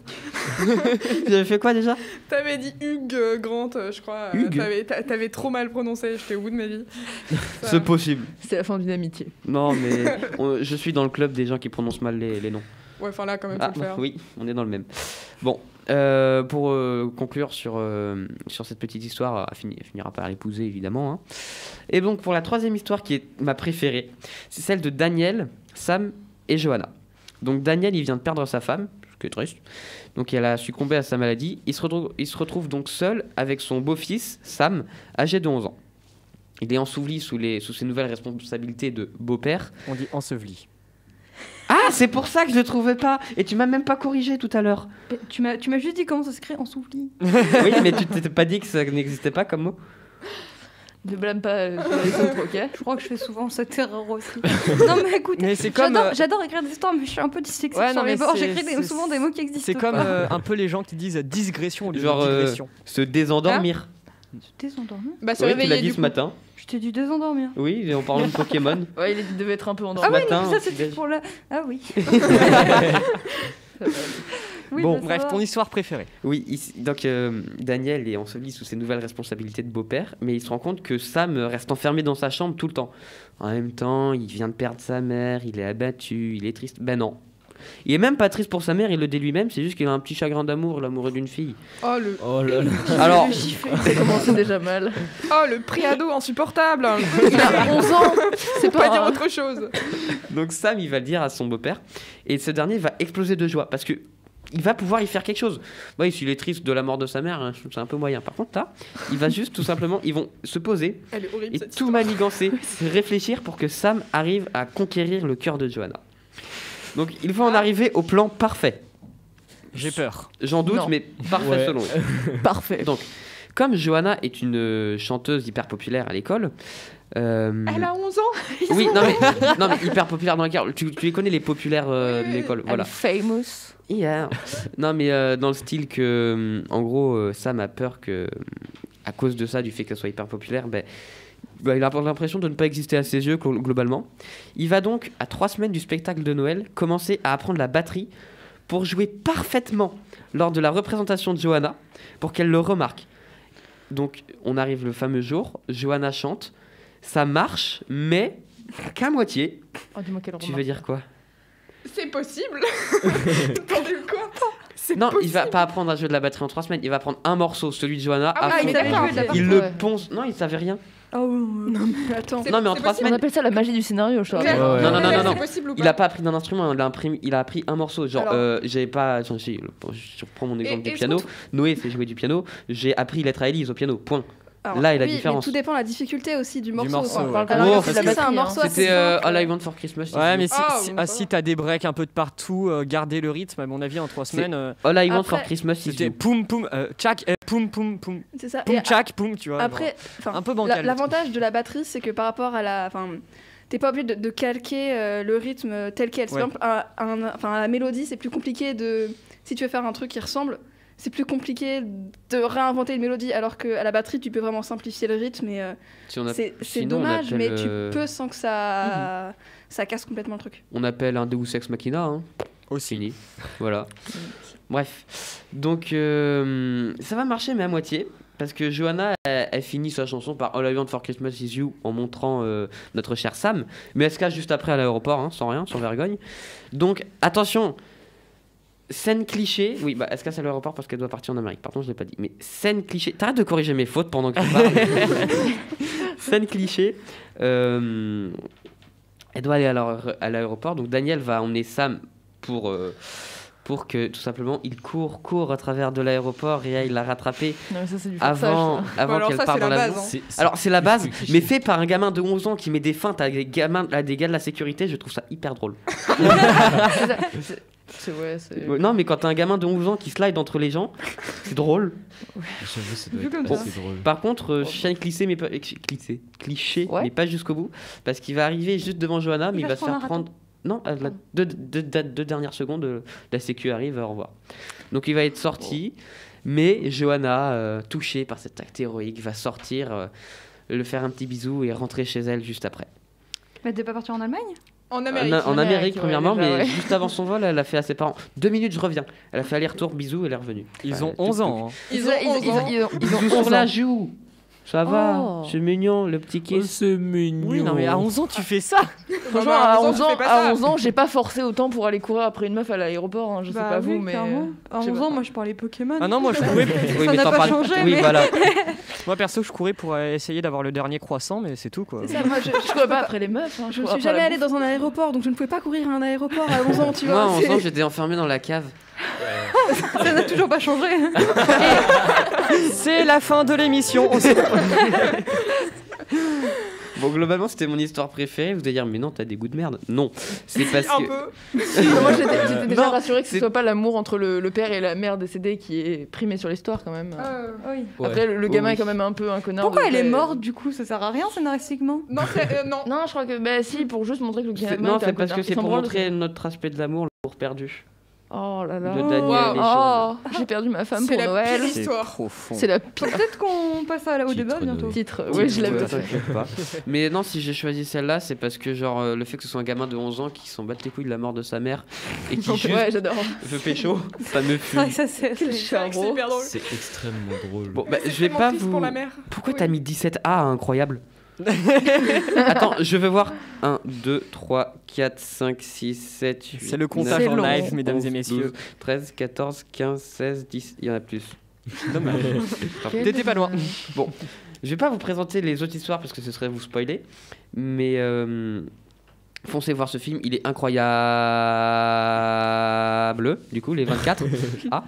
Speaker 3: J'avais fait quoi déjà?
Speaker 7: T'avais dit Hugh Grant, je crois.
Speaker 3: Hugues.
Speaker 7: T'avais trop mal prononcé, j'étais au bout de ma vie. Ça-
Speaker 3: C'est possible.
Speaker 5: C'est la fin d'une amitié.
Speaker 3: Non, mais je suis dans le club des gens qui prononcent mal les noms.
Speaker 7: Ouais, enfin là, quand même, faut
Speaker 3: Ah,
Speaker 7: le faire.
Speaker 3: oui, on est dans le même. Bon, pour conclure sur cette petite histoire, elle finira par l'épouser évidemment. Hein. Et donc pour la troisième histoire qui est ma préférée, c'est celle de Daniel, Sam et Johanna. Donc Daniel, il vient de perdre sa femme, ce qui est triste. Donc elle a succombé à sa maladie. Il se retrouve donc seul avec son beau-fils, Sam, âgé de 11 ans. Il est enseveli sous ses nouvelles responsabilités de beau-père.
Speaker 1: On dit enseveli.
Speaker 3: Ah, c'est pour ça que je le trouvais pas. Et tu m'as même pas corrigé tout à l'heure.
Speaker 2: Tu m'as juste dit comment ça s'écrit en souveli.
Speaker 3: Oui, mais tu t'étais pas dit que ça n'existait pas comme mot.
Speaker 5: Ne blâme pas sur les autres, ok?
Speaker 2: Je crois que je fais souvent cette erreur aussi. Non mais écoutez,
Speaker 1: Mais c'est comme.
Speaker 2: j'adore écrire des histoires, mais je suis un peu dyslexique
Speaker 1: Ouais,
Speaker 2: sur
Speaker 1: non,
Speaker 2: les
Speaker 1: mais
Speaker 2: bords.
Speaker 1: c'est-
Speaker 2: J'écris
Speaker 1: c'est-
Speaker 2: souvent des mots qui existent.
Speaker 1: C'est comme
Speaker 2: pas.
Speaker 1: un peu les gens qui disent digression au lieu
Speaker 3: Genre,
Speaker 1: de digression.
Speaker 3: Se désendormir.
Speaker 2: Désendormi.
Speaker 7: Bah, se
Speaker 3: Oui, tu l'as
Speaker 7: réveiller,
Speaker 3: dit
Speaker 7: du
Speaker 3: ce
Speaker 7: coup.
Speaker 3: matin.
Speaker 2: Je t'ai dit désendormir.
Speaker 3: Oui, en parlant de Pokémon.
Speaker 5: Ouais, il devait être un peu
Speaker 2: Ah
Speaker 5: endormi.
Speaker 2: oui,
Speaker 3: matin,
Speaker 2: non, ça
Speaker 3: au
Speaker 2: c'était
Speaker 3: petit-déj.
Speaker 2: pour la. Ah oui. Oui,
Speaker 1: Bon,
Speaker 2: bah, ça
Speaker 1: bref,
Speaker 2: va.
Speaker 1: ton histoire préférée.
Speaker 3: Oui, donc Daniel est enseveli sous ses nouvelles responsabilités de beau-père, mais il se rend compte que Sam reste enfermé dans sa chambre tout le temps. En même temps, il vient de perdre sa mère, il est abattu, il est triste. Ben non. Il est même pas triste pour sa mère, il le dit lui-même, c'est juste qu'il a un petit chagrin d'amour, l'amoureux d'une fille.
Speaker 7: Oh, le,
Speaker 4: Oh là là.
Speaker 3: Alors,
Speaker 5: Ça commençait déjà mal.
Speaker 7: oh, le pré-ado insupportable.
Speaker 5: Il a 11 ans. C'est
Speaker 7: Pas dire
Speaker 5: pas
Speaker 7: autre chose.
Speaker 3: donc Sam, il va le dire à son beau-père, et ce dernier va exploser de joie, parce que il va pouvoir y faire quelque chose. Oui, s'il est triste de la mort de sa mère, hein, c'est un peu moyen. Par contre, là, il va juste tout simplement, ils vont se poser
Speaker 7: Elle est horrible,
Speaker 3: et
Speaker 7: cette
Speaker 3: tout
Speaker 7: histoire.
Speaker 3: manigancer, réfléchir pour que Sam arrive à conquérir le cœur de Johanna. Donc, il faut en arriver au plan parfait.
Speaker 1: J'ai peur.
Speaker 3: J'en doute,
Speaker 5: Non.
Speaker 3: mais parfait
Speaker 4: Ouais.
Speaker 3: selon eux.
Speaker 5: parfait.
Speaker 3: Donc, comme Johanna est une chanteuse hyper populaire à l'école,
Speaker 7: Elle a 11 ans.
Speaker 3: oui, non mais hyper populaire dans l'école. Tu les connais les populaires de l'école, voilà.
Speaker 5: Famous.
Speaker 3: Yeah. Non mais dans le style que, en gros, Sam a peur que, à cause de ça, du fait qu'elle soit hyper populaire, il a l'impression de ne pas exister à ses yeux globalement. Il va donc, à 3 semaines du spectacle de Noël, commencer à apprendre la batterie pour jouer parfaitement lors de la représentation de Johanna, pour qu'elle le remarque. Donc on arrive le fameux jour, Johanna chante, ça marche, mais qu'à moitié.
Speaker 5: Oh, dis-moi quelle
Speaker 3: Tu
Speaker 5: remarque.
Speaker 3: veux dire quoi?
Speaker 7: C'est possible. Entendu quoi? C'est
Speaker 3: Non,
Speaker 7: possible.
Speaker 3: il va pas apprendre à jouer de la batterie en 3 semaines. Il va prendre un morceau, celui de Johanna.
Speaker 7: Ah,
Speaker 3: à
Speaker 2: il
Speaker 3: fond.
Speaker 2: savait jouer de la
Speaker 3: Il
Speaker 5: Ouais.
Speaker 3: le ponce. Non, il savait rien.
Speaker 2: Oh,
Speaker 6: Non, mais attends.
Speaker 7: C'est-
Speaker 3: Non, mais en
Speaker 7: c'est
Speaker 3: 3
Speaker 7: possible.
Speaker 5: On
Speaker 3: semaines,
Speaker 5: appelle ça la magie du scénario, je crois.
Speaker 7: Claire,
Speaker 4: Ouais, ouais.
Speaker 3: Non, non, non,
Speaker 7: Claire,
Speaker 3: non,
Speaker 7: c'est
Speaker 3: non.
Speaker 7: possible ou
Speaker 3: il
Speaker 7: pas?
Speaker 3: a pas appris d'un instrument, il a appris un morceau. Genre,
Speaker 7: Alors-
Speaker 3: j'ai pas. Si, je reprends mon exemple du
Speaker 7: est-ce
Speaker 3: piano.
Speaker 7: qu'on
Speaker 3: Noé sait jouer du piano. J'ai appris Lettre à Élise au piano. Point.
Speaker 6: Alors,
Speaker 3: Là est la
Speaker 6: oui,
Speaker 3: différence.
Speaker 6: Mais tout dépend de la difficulté aussi du morceau.
Speaker 1: morceau,
Speaker 6: quoi.
Speaker 1: ouais.
Speaker 5: Parle quand
Speaker 6: Alors,
Speaker 5: même
Speaker 3: Oh,
Speaker 5: de
Speaker 6: si
Speaker 5: la
Speaker 6: c'est
Speaker 5: batterie,
Speaker 6: un
Speaker 5: hein.
Speaker 6: morceau assez
Speaker 3: C'était
Speaker 6: simple,
Speaker 3: All I Want for Christmas.
Speaker 1: Ouais, mais
Speaker 7: Ah,
Speaker 1: si,
Speaker 7: bon,
Speaker 1: si t'as des breaks un peu de partout, garder le rythme, à mon avis, en 3
Speaker 3: C'est-
Speaker 1: semaines,
Speaker 3: All I Want
Speaker 6: Après,
Speaker 3: for Christmas is
Speaker 1: c'était
Speaker 3: you.
Speaker 1: poum poum, tchak, poum poum poum,
Speaker 6: c'est ça.
Speaker 1: poum
Speaker 6: Et
Speaker 1: tchak, poum, tu vois.
Speaker 6: après, enfin,
Speaker 1: un peu bancal.
Speaker 6: l'avantage de la batterie, c'est que par rapport à la, enfin, t'es pas obligé de calquer le rythme tel quel.
Speaker 1: Ouais.
Speaker 6: Par exemple, à la mélodie, c'est plus compliqué de, si tu veux faire un truc qui ressemble, c'est plus compliqué de réinventer une mélodie, alors qu'à la batterie, tu peux vraiment simplifier le rythme. Et
Speaker 3: Si on a-
Speaker 6: c'est
Speaker 3: sinon, on
Speaker 6: dommage,
Speaker 3: appelle,
Speaker 6: mais tu peux sans que ça, ça casse complètement le truc.
Speaker 3: On appelle un Deus Ex Machina. Hein.
Speaker 1: Aussi.
Speaker 3: Fini. Voilà. Bref. Donc, ça va marcher, mais à moitié. Parce que Johanna, elle finit sa chanson par All I Want for Christmas is You en montrant notre cher Sam. Mais elle se cache juste après à l'aéroport, hein, sans rien, sans vergogne. Donc, attention. Scène cliché. Oui, bah, elle se casse à l'aéroport parce qu'elle doit partir en Amérique. Pardon, je l'ai pas dit. Mais scène cliché. T'arrêtes de corriger mes fautes pendant que tu parles. Scène cliché. Elle doit aller à l'aéroport. Donc, Daniel va emmener Sam pour que tout simplement il court à travers de l'aéroport et aille la rattraper
Speaker 5: Non, mais ça, c'est du forçage.
Speaker 3: avant
Speaker 7: Bon, alors
Speaker 3: qu'elle
Speaker 7: ça,
Speaker 3: parte
Speaker 7: c'est
Speaker 3: dans
Speaker 7: la
Speaker 3: l'avion.
Speaker 7: base, hein.
Speaker 3: Alors c'est la base,
Speaker 4: c'est cliché.
Speaker 3: mais fait par un gamin de 11 ans qui met des feintes à des gars de la sécurité, je trouve ça hyper drôle.
Speaker 5: Ouais, c'est.
Speaker 3: Non, mais quand t'as un gamin de 11 ans qui slide entre les gens, c'est drôle.
Speaker 4: J'avoue, ça doit
Speaker 2: Vu comme
Speaker 4: être
Speaker 2: ça.
Speaker 4: assez drôle.
Speaker 3: Par contre, chaîne cliché, mais pas cliché,
Speaker 5: Ouais.
Speaker 3: mais pas jusqu'au bout, parce qu'il va arriver juste devant Johanna, mais il va se faire prendre. Non, à la deux dernières secondes, la sécu arrive, au revoir. Donc il va être sorti, mais Johanna, touchée par cet acte héroïque, va sortir, le faire un petit bisou et rentrer chez elle juste après.
Speaker 2: Mais t'es pas parti en Allemagne?
Speaker 7: En Amérique.
Speaker 3: En Amérique,
Speaker 5: ouais,
Speaker 3: premièrement,
Speaker 5: déjà,
Speaker 3: mais
Speaker 5: ouais.
Speaker 3: juste avant son vol, elle a fait à ses parents 2 minutes, je reviens. Elle a fait aller-retour, bisous, elle est revenue.
Speaker 1: Ils ont
Speaker 3: Tout
Speaker 1: 11 ans. hein.
Speaker 7: Ils ont 11 ans.
Speaker 5: Ils ont
Speaker 3: Bisous
Speaker 5: 11
Speaker 3: sur la
Speaker 5: ans.
Speaker 3: joue. Ça va,
Speaker 5: Oh.
Speaker 3: c'est mignon, le petit
Speaker 4: Oh,
Speaker 3: kiss.
Speaker 4: c'est mignon.
Speaker 1: Oui, non, mais à 11 ans, tu fais ça.
Speaker 5: Franchement,
Speaker 7: bah,
Speaker 5: à
Speaker 7: 11 ans,
Speaker 5: 11
Speaker 7: tu
Speaker 5: ans,
Speaker 7: fais pas ça.
Speaker 5: à 11 ans, j'ai pas forcé autant pour aller courir après une meuf à l'aéroport. Hein. Je sais
Speaker 2: Bah
Speaker 5: pas
Speaker 2: oui,
Speaker 5: vous, mais.
Speaker 2: clairement. À
Speaker 5: je sais
Speaker 2: 11
Speaker 5: pas.
Speaker 2: ans, moi je parlais Pokémon.
Speaker 1: Ah non, moi je courais.
Speaker 3: Oui,
Speaker 2: Ça
Speaker 3: mais
Speaker 2: n'a
Speaker 3: t'en
Speaker 2: pas
Speaker 3: parles-
Speaker 2: changé,
Speaker 3: Oui,
Speaker 2: mais-
Speaker 3: voilà.
Speaker 1: Moi perso, je courais pour essayer d'avoir le dernier croissant, mais c'est tout quoi.
Speaker 6: C'est ça, moi, je
Speaker 5: Je courais pas après les meufs. Hein.
Speaker 6: je
Speaker 5: courais
Speaker 6: suis
Speaker 5: après
Speaker 6: jamais
Speaker 5: la
Speaker 6: allée dans un aéroport, donc je ne pouvais pas courir à un aéroport à 11 ans, tu
Speaker 3: Moi,
Speaker 6: vois.
Speaker 3: à 11
Speaker 6: c'est-
Speaker 3: ans, j'étais enfermé dans la cave.
Speaker 2: Ça n'a toujours pas changé.
Speaker 1: C'est la fin de l'émission. On se-
Speaker 3: Bon, globalement, c'était mon histoire préférée. Vous allez dire, mais non, t'as des goûts de merde. Non, c'est parce
Speaker 7: Un
Speaker 3: que.
Speaker 7: peu.
Speaker 5: Moi, j'étais déjà
Speaker 3: Non,
Speaker 5: rassurée que ce
Speaker 3: c'est-
Speaker 5: soit pas l'amour entre le père et la mère décédée qui est primé sur l'histoire quand même.
Speaker 2: Oui.
Speaker 4: Ouais.
Speaker 5: Après, le gamin
Speaker 3: Oui.
Speaker 5: est quand même un peu un connard.
Speaker 2: Pourquoi
Speaker 5: de-
Speaker 2: elle est morte du coup? Ça sert à rien scénaristiquement?
Speaker 7: Non, non.
Speaker 5: Non, je crois que bah si, pour juste montrer que le gamin.
Speaker 3: Non,
Speaker 5: était
Speaker 3: c'est
Speaker 5: un
Speaker 3: parce que
Speaker 5: connard.
Speaker 3: c'est
Speaker 5: Il s'en
Speaker 3: pour
Speaker 5: branle,
Speaker 3: montrer notre aspect de l'amour, l'amour perdu.
Speaker 5: Oh là là.
Speaker 3: De Daniel
Speaker 7: Wow.
Speaker 3: et
Speaker 5: Oh, j'ai perdu ma femme
Speaker 7: C'est
Speaker 5: pour
Speaker 7: la
Speaker 5: Noël.
Speaker 7: pire
Speaker 1: C'est
Speaker 7: histoire.
Speaker 1: profond.
Speaker 5: C'est la pire.
Speaker 2: Peut-être qu'on passe au
Speaker 4: Titre
Speaker 2: débat
Speaker 4: de-
Speaker 2: bientôt.
Speaker 5: Titre. Oui, je l'aime.
Speaker 3: Ouais, t'inquiète pas. Mais non, si j'ai choisi celle-là, c'est parce que genre le fait que ce soit un gamin de 11 ans qui s'en bat les couilles de la mort de sa mère et qui juste
Speaker 5: Ouais, j'adore.
Speaker 3: veut pécho, ça me
Speaker 2: C'est
Speaker 3: fume.
Speaker 2: vrai que ça c'est.
Speaker 5: Quel
Speaker 7: C'est vrai que c'est
Speaker 5: charreau.
Speaker 7: hyper drôle.
Speaker 4: C'est extrêmement drôle.
Speaker 3: Bon, bah,
Speaker 7: C'est
Speaker 3: je vais
Speaker 7: vraiment
Speaker 3: pas
Speaker 7: triste
Speaker 3: vous.
Speaker 7: pour la mère.
Speaker 3: Pourquoi
Speaker 7: Oui.
Speaker 3: t'as mis 17A incroyable? Attends, je veux voir 1, 2, 3, 4, 5, 6, 7, 8.
Speaker 1: C'est le comptage
Speaker 5: C'est
Speaker 1: en
Speaker 5: long.
Speaker 1: live, mesdames
Speaker 3: 11,
Speaker 1: et messieurs.
Speaker 3: 12, 13, 14, 15, 16, 10. Il y en a plus.
Speaker 1: Dommage.
Speaker 5: Quel
Speaker 1: T'étais pas loin.
Speaker 3: Bon, je vais pas vous présenter les autres histoires parce que ce serait vous spoiler, mais foncez voir ce film, il est incroyable. Du coup, les 24. Ah.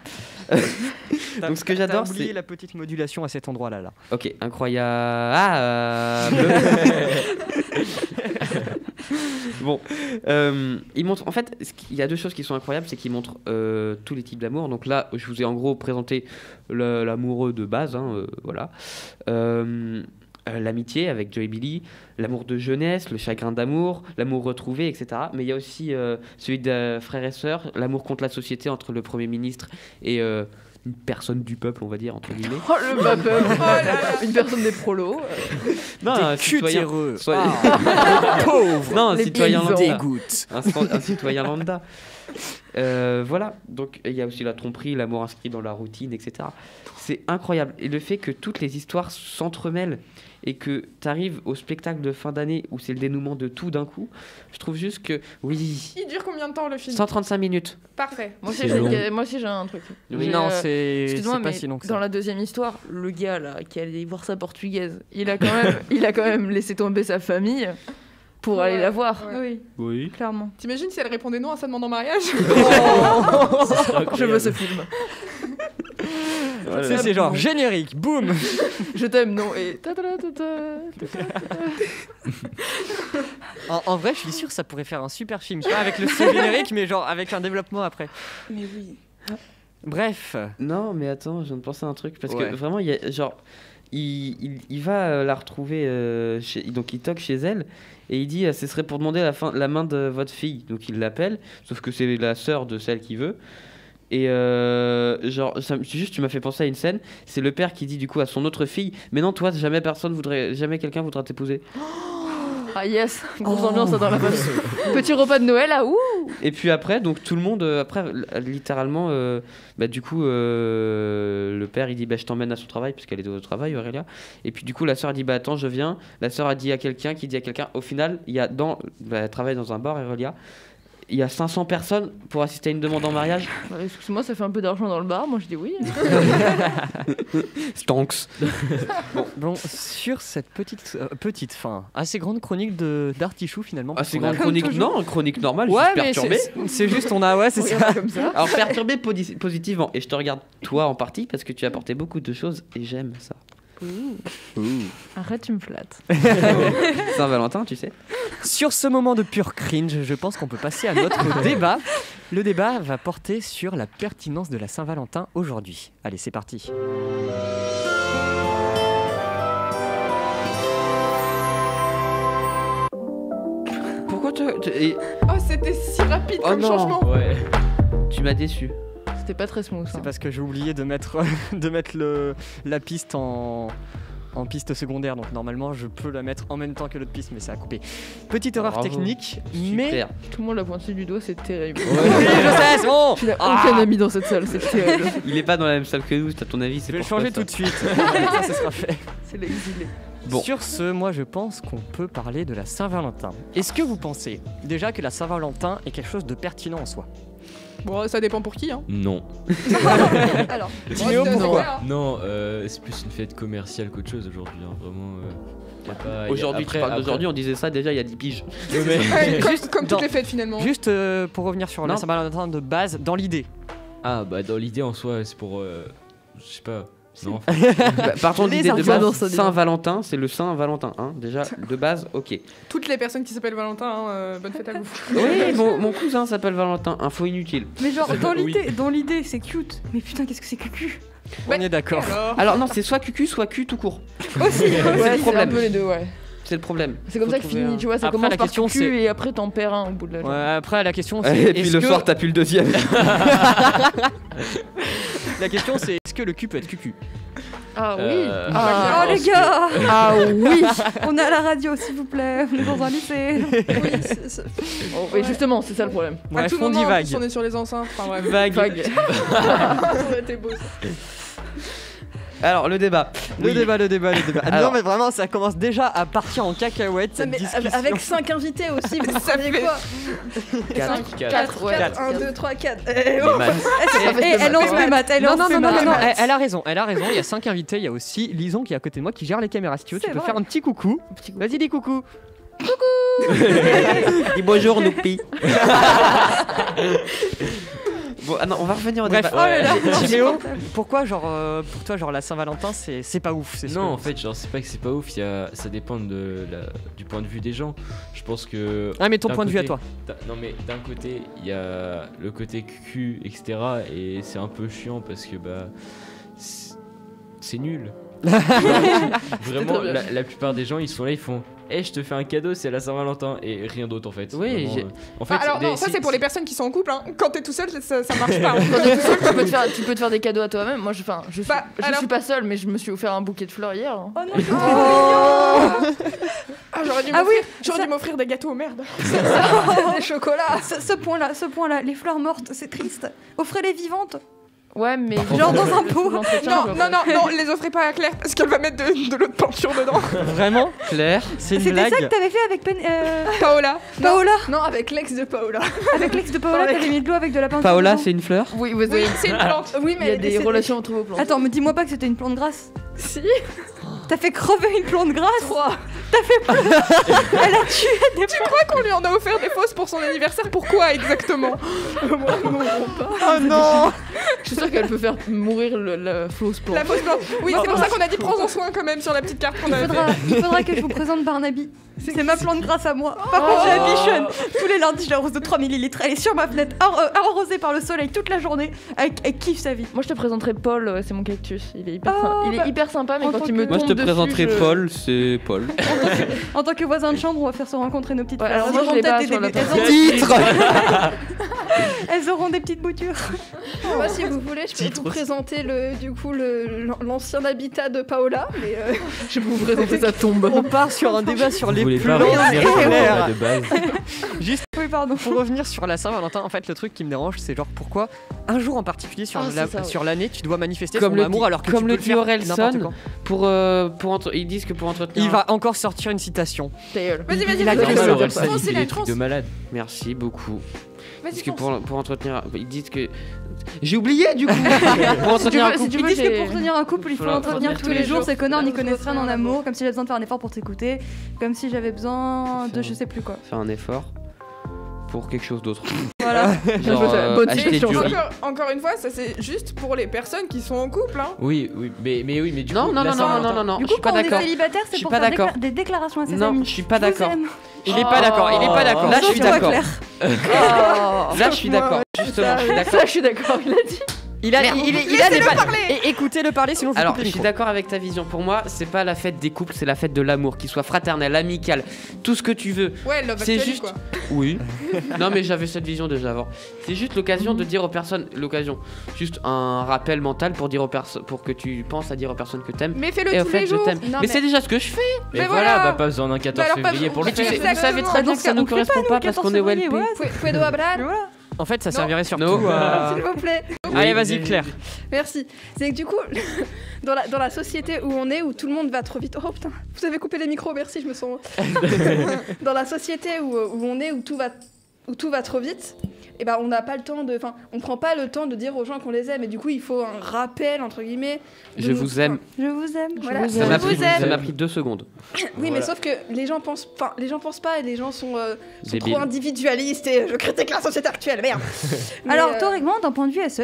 Speaker 3: Donc ce que j'adore,
Speaker 1: T'as oublié
Speaker 3: c'est
Speaker 1: la petite modulation à cet endroit-là. Là.
Speaker 3: ok, incroyable. Bon, il montre. En fait, il y a deux choses qui sont incroyables, c'est qu'il montre tous les types d'amour. Donc là, je vous ai en gros présenté l'amoureux de base, hein, voilà. L'amitié avec Joe et Billy, l'amour de jeunesse, le chagrin d'amour, l'amour retrouvé, etc. Mais il y a aussi celui de frères et sœurs, l'amour contre la société entre le Premier ministre et une personne du peuple, on va dire, entre guillemets.
Speaker 5: Oh le babel. Une personne des prolos.
Speaker 3: Non,
Speaker 1: Des
Speaker 3: un citoyen.
Speaker 1: cutéreux.
Speaker 3: Soyez-
Speaker 1: Pauvre.
Speaker 3: Non, un
Speaker 5: Les
Speaker 3: citoyen
Speaker 5: paysans.
Speaker 3: lambda.
Speaker 1: Dégoûte.
Speaker 3: Un citoyen lambda. Voilà, donc il y a aussi la tromperie, l'amour inscrit dans la routine, etc. C'est incroyable. Et le fait que toutes les histoires s'entremêlent et que tu arrives au spectacle de fin d'année où c'est le dénouement de tout d'un coup, je trouve juste que, oui,
Speaker 7: Il dure combien de temps le film
Speaker 3: 135 minutes.
Speaker 7: Parfait.
Speaker 5: Moi aussi,
Speaker 4: C'est long.
Speaker 5: j'ai un truc.
Speaker 1: Oui,
Speaker 5: J'ai,
Speaker 1: non, c'est
Speaker 5: Excuse-moi,
Speaker 1: pas
Speaker 5: mais
Speaker 1: si long que
Speaker 5: dans
Speaker 1: ça.
Speaker 5: la deuxième histoire, le gars là qui allait voir sa portugaise, il a quand même laissé tomber sa famille pour aller la voir.
Speaker 7: Ouais.
Speaker 2: Oui,
Speaker 4: Oui.
Speaker 2: clairement.
Speaker 7: T'imagines si elle répondait non à sa demande en mariage?
Speaker 5: Je veux ce film.
Speaker 1: C'est genre générique, boum.
Speaker 5: Je t'aime, non et ta ta ta ta.
Speaker 1: En vrai, je suis sûr que ça pourrait faire un super film, tu vois, avec le seul générique, mais genre avec un développement après.
Speaker 6: Mais oui.
Speaker 1: Bref.
Speaker 3: Non, mais attends, je viens de penser à un truc. Parce
Speaker 1: Ouais.
Speaker 3: que vraiment, il y a, genre, il va la retrouver. Donc, il toque chez elle. Et il dit ce serait pour demander la main de votre fille. Donc, il l'appelle. Sauf que c'est la sœur de celle qu'il veut. Et genre, juste, tu m'as fait penser à une scène. C'est le père qui dit du coup à son autre fille mais non, toi, jamais quelqu'un voudra t'épouser.
Speaker 5: Ah yes, grosse ambiance dans la base. Petit repas de Noël là, ouh.
Speaker 3: Et puis après, donc tout le monde, littéralement, du coup, le père il dit je t'emmène à son travail, puisqu'elle est au travail, Aurélia. Et puis du coup, la sœur dit attends, je viens. La sœur a dit à quelqu'un qui dit à quelqu'un. Au final, il y a elle travaille dans un bar, Aurélia. Il y a 500 personnes pour assister à une demande en mariage.
Speaker 5: Excuse-moi, ça fait un peu d'argent dans le bar, moi je dis oui.
Speaker 3: Stonks.
Speaker 1: Bon, sur cette petite fin, assez grande chronique d'Artichou finalement.
Speaker 3: Ah, c'est
Speaker 1: parce qu'on a-
Speaker 3: grande chronique. Non, chronique normale,
Speaker 1: Ouais,
Speaker 3: juste
Speaker 1: mais
Speaker 3: perturbée.
Speaker 1: c'est juste, on a, ouais, c'est ça.
Speaker 5: Regarde comme ça.
Speaker 3: Alors perturbée positivement. Et je te regarde toi en partie parce que tu as apporté beaucoup de choses et j'aime ça.
Speaker 5: Arrête, tu me flattes.
Speaker 3: Saint-Valentin, tu sais.
Speaker 1: Sur ce moment de pur cringe, je pense qu'on peut passer à notre débat. Le débat va porter sur la pertinence de la Saint-Valentin aujourd'hui. Allez, c'est parti.
Speaker 3: Pourquoi
Speaker 7: Oh, c'était si rapide
Speaker 3: Oh
Speaker 7: comme
Speaker 3: non.
Speaker 7: changement.
Speaker 4: Ouais.
Speaker 3: tu m'as déçu.
Speaker 5: C'était pas très smooth.
Speaker 1: C'est
Speaker 5: hein.
Speaker 1: parce que j'ai oublié de mettre, la piste en piste secondaire, donc normalement je peux la mettre en même temps que l'autre piste, mais ça a coupé. Petite erreur
Speaker 3: Bravo.
Speaker 1: technique, mais...
Speaker 3: Super.
Speaker 5: Tout le monde l'a pointé du doigt, c'est terrible.
Speaker 1: Oui, je sais, c'est bon.
Speaker 5: Tu n'as aucun ami dans cette salle, c'est terrible.
Speaker 3: Il est pas dans la même salle que nous, à ton avis,
Speaker 1: Je
Speaker 3: c'est
Speaker 1: vais le
Speaker 3: pourquoi
Speaker 1: changer
Speaker 3: ça
Speaker 1: tout de suite. Ça, ce sera fait.
Speaker 5: C'est l'exilé.
Speaker 3: Bon.
Speaker 1: Sur ce, moi je pense qu'on peut parler de la Saint-Valentin. Est-ce que vous pensez déjà que la Saint-Valentin est quelque chose de pertinent en soi?
Speaker 7: Bon, ça dépend pour qui, hein.
Speaker 4: Non.
Speaker 6: Alors,
Speaker 1: Timéo,
Speaker 7: c'est
Speaker 1: pourquoi?
Speaker 7: clair.
Speaker 4: Non, c'est plus une fête commerciale qu'autre chose aujourd'hui. Hein. Vraiment. Y a pas- y a-
Speaker 3: Aujourd'hui, tu
Speaker 4: après-
Speaker 3: parles
Speaker 4: après-
Speaker 3: d'aujourd'hui, on disait ça déjà il y a 10 piges.
Speaker 4: Ouais, mais-
Speaker 7: Ouais, comme
Speaker 1: Juste
Speaker 7: comme
Speaker 1: dans-
Speaker 7: toutes les fêtes finalement.
Speaker 1: Juste pour revenir sur la
Speaker 3: Non.
Speaker 1: Saint-Valentin de base, dans l'idée.
Speaker 4: Ah, bah dans l'idée en soi, c'est pour. Je sais pas. Non,
Speaker 3: Partons de
Speaker 1: Les
Speaker 3: l'idée de
Speaker 1: arguments,
Speaker 3: base,
Speaker 5: ça dit.
Speaker 3: Saint-Valentin, c'est le Saint-Valentin. Hein. Déjà, de base, ok.
Speaker 7: Toutes les personnes qui s'appellent Valentin, hein, bonne fête à vous.
Speaker 3: Oui, mon cousin s'appelle Valentin, info inutile.
Speaker 2: Mais genre,
Speaker 4: Oui.
Speaker 2: dans l'idée, c'est cute. Mais putain, qu'est-ce que c'est cucu?
Speaker 1: On est d'accord.
Speaker 7: Alors,
Speaker 3: Alors non, c'est soit cucu, soit cul tout court.
Speaker 2: Aussi.
Speaker 5: Ouais, c'est un
Speaker 3: problème.
Speaker 5: peu les deux, ouais.
Speaker 3: C'est le problème.
Speaker 5: C'est comme
Speaker 3: Faut
Speaker 5: ça que
Speaker 3: trouver
Speaker 5: finit,
Speaker 3: un-
Speaker 5: tu vois, ça
Speaker 1: Après,
Speaker 5: commence
Speaker 1: la
Speaker 5: par
Speaker 1: question,
Speaker 5: cul
Speaker 1: c'est-
Speaker 5: et après t'en perds un au bout de la journée.
Speaker 1: Ouais, après la question c'est
Speaker 3: Et puis
Speaker 1: est-ce
Speaker 3: le
Speaker 1: que-
Speaker 3: soir, t'as plus le deuxième.
Speaker 1: la question c'est est-ce que le cul peut être cucu?
Speaker 5: Ah oui.
Speaker 2: Oh les gars. Ah oui. On est à la radio, s'il vous plaît. On est dans un lycée.
Speaker 5: Oh, et justement, c'est ça le problème.
Speaker 7: à
Speaker 1: Bref,
Speaker 7: tout
Speaker 1: on dit
Speaker 7: moment, en
Speaker 1: vague.
Speaker 7: plus, on est sur les enceintes. Enfin bref.
Speaker 3: Vague.
Speaker 5: Vague.
Speaker 7: Ça aurait été beau. Ça.
Speaker 3: Alors, le débat.
Speaker 1: Le
Speaker 3: Oui.
Speaker 1: débat. Ah,
Speaker 3: Alors-
Speaker 1: non mais vraiment ça commence déjà à partir en cacahuète cette
Speaker 6: mais
Speaker 1: discussion.
Speaker 6: avec 5 invités aussi, vous
Speaker 7: Ça
Speaker 6: savez
Speaker 7: fait-
Speaker 6: quoi
Speaker 5: 4, ouais.
Speaker 6: 1, 2, 3, 4.
Speaker 4: les maths.
Speaker 2: Elle lance les maths. Elle
Speaker 1: Non,
Speaker 2: lance
Speaker 1: non,
Speaker 2: les
Speaker 1: non, non,
Speaker 2: maths.
Speaker 1: non, elle a raison, il y a 5 invités, il y a aussi Lison qui est à côté de moi qui gère les caméras. Si tu veux, tu
Speaker 2: C'est
Speaker 1: peux
Speaker 2: vrai.
Speaker 1: faire un petit coucou. Vas-y, dis coucou.
Speaker 3: Dis bonjour, Noupi. Bon, ah non, on va revenir au
Speaker 1: Bref,
Speaker 3: débat.
Speaker 2: Oh là là.
Speaker 1: Timéo, pourquoi genre pour toi genre la Saint-Valentin c'est pas ouf, c'est ce
Speaker 4: Non,
Speaker 1: que-
Speaker 4: en fait, genre, c'est pas que c'est pas ouf, ça dépend du point de vue des gens. Je pense que.
Speaker 1: Ah mais ton
Speaker 4: d'un
Speaker 1: point de vue à
Speaker 4: côté-
Speaker 1: toi.
Speaker 4: Non, mais d'un côté, il y a le côté cul, etc. Et c'est un peu chiant parce que, bah. C'est nul. Vraiment,
Speaker 5: très bien.
Speaker 4: la plupart des gens, ils sont là, ils font. Eh, je te fais un cadeau, c'est la Saint-Valentin. Et rien d'autre, en fait.
Speaker 3: Oui,
Speaker 4: Vraiment,
Speaker 3: j'ai-
Speaker 4: en fait,
Speaker 7: Ah, alors non, ça
Speaker 4: si-
Speaker 7: c'est pour les
Speaker 4: si-
Speaker 7: personnes qui sont en couple. Hein. Quand t'es tout seul, ça marche pas. hein.
Speaker 5: Quand t'es tout seul, tu peux te faire des cadeaux à toi-même. Moi, je suis,
Speaker 7: Bah,
Speaker 5: je
Speaker 7: alors-
Speaker 5: suis pas seule, mais je me suis offert un bouquet de fleurs hier. hein.
Speaker 2: Oh non.
Speaker 7: Alors J'aurais dû m'offrir des gâteaux, merde.
Speaker 6: Des chocolats.
Speaker 2: Ce point-là, les fleurs mortes, c'est triste. Offrez-les vivantes.
Speaker 5: Ouais, mais
Speaker 2: Genre dans un pot.
Speaker 7: Non, les offrez pas à Claire parce qu'elle va mettre de l'eau de peinture dedans.
Speaker 1: Vraiment
Speaker 3: Claire.
Speaker 1: C'est une
Speaker 2: C'était
Speaker 1: blague.
Speaker 2: ça que t'avais fait avec
Speaker 7: Paola.
Speaker 2: Paola.
Speaker 6: Non, avec l'ex de Paola.
Speaker 2: Avec l'ex de Paola, t'avais mis de l'eau avec de la peinture.
Speaker 3: Paola,
Speaker 2: dedans.
Speaker 3: c'est une fleur.
Speaker 5: Oui,
Speaker 7: Oui, c'est une plante.
Speaker 6: Oui,
Speaker 5: il y a des relations entre vos plantes.
Speaker 2: Attends, me dis-moi pas que c'était une plante grasse.
Speaker 6: Si.
Speaker 2: T'as fait crever une plante grasse.
Speaker 6: 3.
Speaker 2: Elle a tué des
Speaker 7: Tu crois qu'on lui en a offert des fausses pour son anniversaire? Pourquoi exactement?
Speaker 1: Oh non.
Speaker 5: Je suis sûre qu'elle peut faire mourir la fausse plante.
Speaker 7: La fausse plante. Oui, c'est pour ça qu'on a dit prends-en soin quand même sur la petite carte qu'on avait fait.
Speaker 2: Il faudra que je vous présente Barnaby. C'est ma plante grasse à moi. Par contre, j'ai la bichonne. Tous les lundis, je l'arrose de 3 ml. Elle est sur ma fenêtre, arrosée par le soleil toute la journée. Elle kiffe sa vie.
Speaker 5: Moi, je te présenterai Paul, c'est mon cactus. Il est hyper,
Speaker 2: Oh,
Speaker 5: il est
Speaker 2: bah,
Speaker 5: hyper sympa, mais
Speaker 2: en
Speaker 5: quand
Speaker 2: tant
Speaker 5: il me
Speaker 2: que-
Speaker 3: Moi, je
Speaker 5: tombe
Speaker 3: te
Speaker 5: dessus,
Speaker 3: présenterai Paul, c'est Paul.
Speaker 2: En tant que voisin de chambre, on va faire se rencontrer nos petites
Speaker 5: Ouais,
Speaker 2: fleurs.
Speaker 5: alors moi,
Speaker 2: Elles
Speaker 5: je l'ai
Speaker 2: auront
Speaker 5: pas
Speaker 2: peut-être
Speaker 5: sur la
Speaker 2: des-
Speaker 5: table.
Speaker 1: Titre.
Speaker 2: Elles auront des petites boutures.
Speaker 6: Moi, si vous voulez, je peux vous présenter l'ancien habitat de Paola. Mais
Speaker 5: Je vais vous présenter sa tombe.
Speaker 1: On part sur un débat sur les
Speaker 4: Vous voulez pas
Speaker 1: plantes
Speaker 4: revenir sur le
Speaker 1: Claire.
Speaker 4: débat de base?
Speaker 1: Juste
Speaker 2: Oui, pardon.
Speaker 1: pour revenir sur la Saint-Valentin, en fait, le truc qui me dérange, c'est genre pourquoi un jour en particulier sur
Speaker 5: Ah, c'est ça, ouais.
Speaker 1: sur l'année, tu dois manifester
Speaker 3: Comme
Speaker 1: ton
Speaker 3: le
Speaker 1: amour
Speaker 3: dit-
Speaker 1: alors que
Speaker 3: comme
Speaker 1: tu
Speaker 3: le
Speaker 1: peux
Speaker 3: dit
Speaker 1: le faire
Speaker 3: Orelsan,
Speaker 1: n'importe quand.
Speaker 3: ils disent que pour entretenir.
Speaker 1: Il va encore sortir une citation.
Speaker 5: Ta gueule.
Speaker 7: Vas-y,
Speaker 1: Il a
Speaker 7: vas-y,
Speaker 1: que
Speaker 7: vas-y.
Speaker 1: ça,
Speaker 7: Fonce,
Speaker 4: Il fait
Speaker 7: Céline,
Speaker 4: des trucs
Speaker 7: fonce.
Speaker 4: de malade.
Speaker 3: Merci beaucoup.
Speaker 7: Vas-y,
Speaker 3: Parce que
Speaker 7: fonce.
Speaker 3: pour entretenir, ils disent que. J'ai oublié du coup. Pour
Speaker 5: Si tu
Speaker 3: entretenir un
Speaker 5: veux, si
Speaker 3: couple.
Speaker 5: tu
Speaker 2: Ils
Speaker 5: veux,
Speaker 2: disent que
Speaker 5: j'ai-
Speaker 2: pour tenir un couple, il faut
Speaker 3: Voilà,
Speaker 2: l'entretenir tous les jours. Ces connards n'y connaissent rien en
Speaker 6: Entretenir
Speaker 2: amour. Comme si j'avais besoin de faire un effort pour t'écouter. Comme si j'avais besoin de je sais plus quoi.
Speaker 3: Faire un effort pour quelque chose d'autre.
Speaker 2: Voilà.
Speaker 3: Genre
Speaker 5: Bonne
Speaker 3: acheter
Speaker 5: question,
Speaker 3: du
Speaker 5: ça.
Speaker 3: riz.
Speaker 7: Encore une fois, ça c'est juste pour les personnes qui sont en couple. Hein.
Speaker 4: Oui, mais du
Speaker 3: Non,
Speaker 4: coup,
Speaker 3: non,
Speaker 4: la
Speaker 3: non, non,
Speaker 4: Saint-Valentin-
Speaker 3: non, non,
Speaker 2: Du
Speaker 3: je
Speaker 2: coup,
Speaker 3: suis pas
Speaker 2: quand on est
Speaker 3: d'accord.
Speaker 2: célibataire,
Speaker 3: Je
Speaker 2: c'est
Speaker 3: suis
Speaker 2: pour
Speaker 3: pas
Speaker 2: faire
Speaker 3: d'accord.
Speaker 2: des déclarations à ses
Speaker 3: Non,
Speaker 2: amis.
Speaker 3: je suis pas
Speaker 2: Je vous
Speaker 3: d'accord.
Speaker 2: aime.
Speaker 1: Il est pas d'accord, il est pas d'accord.
Speaker 3: Là, je suis
Speaker 2: Sauf toi,
Speaker 3: d'accord.
Speaker 2: Claire.
Speaker 3: Là, je suis d'accord. Justement, je suis d'accord.
Speaker 5: Ça, je suis d'accord, il a dit.
Speaker 1: Il a des
Speaker 7: parler.
Speaker 1: Et écoutez-le parler, sinon je vous
Speaker 3: Alors,
Speaker 1: coupe
Speaker 3: je
Speaker 1: le
Speaker 3: suis
Speaker 1: micro.
Speaker 3: d'accord avec ta vision. Pour moi, c'est pas la fête des couples, c'est la fête de l'amour, qu'il soit fraternel, amical, tout ce que tu veux.
Speaker 7: Ouais, Love
Speaker 3: C'est
Speaker 7: Actually,
Speaker 3: juste.
Speaker 7: quoi.
Speaker 3: Oui. Non, mais j'avais cette vision déjà avant. C'est juste l'occasion de dire aux personnes, juste un rappel mental pour dire aux personnes, pour que tu penses à dire aux personnes que t'aimes.
Speaker 7: Mais fais-le
Speaker 3: Et au
Speaker 7: tous
Speaker 3: fait,
Speaker 7: les
Speaker 3: je
Speaker 7: jours.
Speaker 3: t'aime.
Speaker 6: Non,
Speaker 3: Mais c'est déjà ce que je fais.
Speaker 4: Mais
Speaker 7: Mais
Speaker 4: voilà,
Speaker 7: voilà.
Speaker 4: bah pas besoin d'un 14
Speaker 7: Bah alors, pas-
Speaker 4: février pour le
Speaker 7: Mais tu
Speaker 4: faire.
Speaker 7: sais
Speaker 3: Vous savez très bien que ça nous correspond pas parce qu'on est WLP.
Speaker 6: Puedo hablar,
Speaker 1: En fait, ça
Speaker 7: Non.
Speaker 1: servirait surtout
Speaker 3: No.
Speaker 1: à.
Speaker 6: s'il vous plaît.
Speaker 1: Allez, vas-y, Claire.
Speaker 6: Merci. C'est que du coup, dans la société où on est, où tout le monde va trop vite. Oh putain, vous avez coupé les micros, merci, je me sens. Dans la société où on est, où tout va trop vite, et ben on n'a pas le temps de. Enfin, on prend pas le temps de dire aux gens qu'on les aime, et du coup, il faut un rappel, entre guillemets. de
Speaker 3: Je
Speaker 6: nous-
Speaker 3: vous aime.
Speaker 2: Je vous aime.
Speaker 6: Voilà.
Speaker 3: Ça m'a
Speaker 6: Je
Speaker 3: pris,
Speaker 6: vous aime.
Speaker 3: ça m'a pris 2 secondes.
Speaker 6: Oui, mais
Speaker 4: Voilà.
Speaker 6: sauf que les gens pensent pas et les gens sont
Speaker 3: Débile.
Speaker 6: trop individualistes et je critique la société actuelle, merde. Mais,
Speaker 2: Alors, théoriquement, d'un point de vue SES,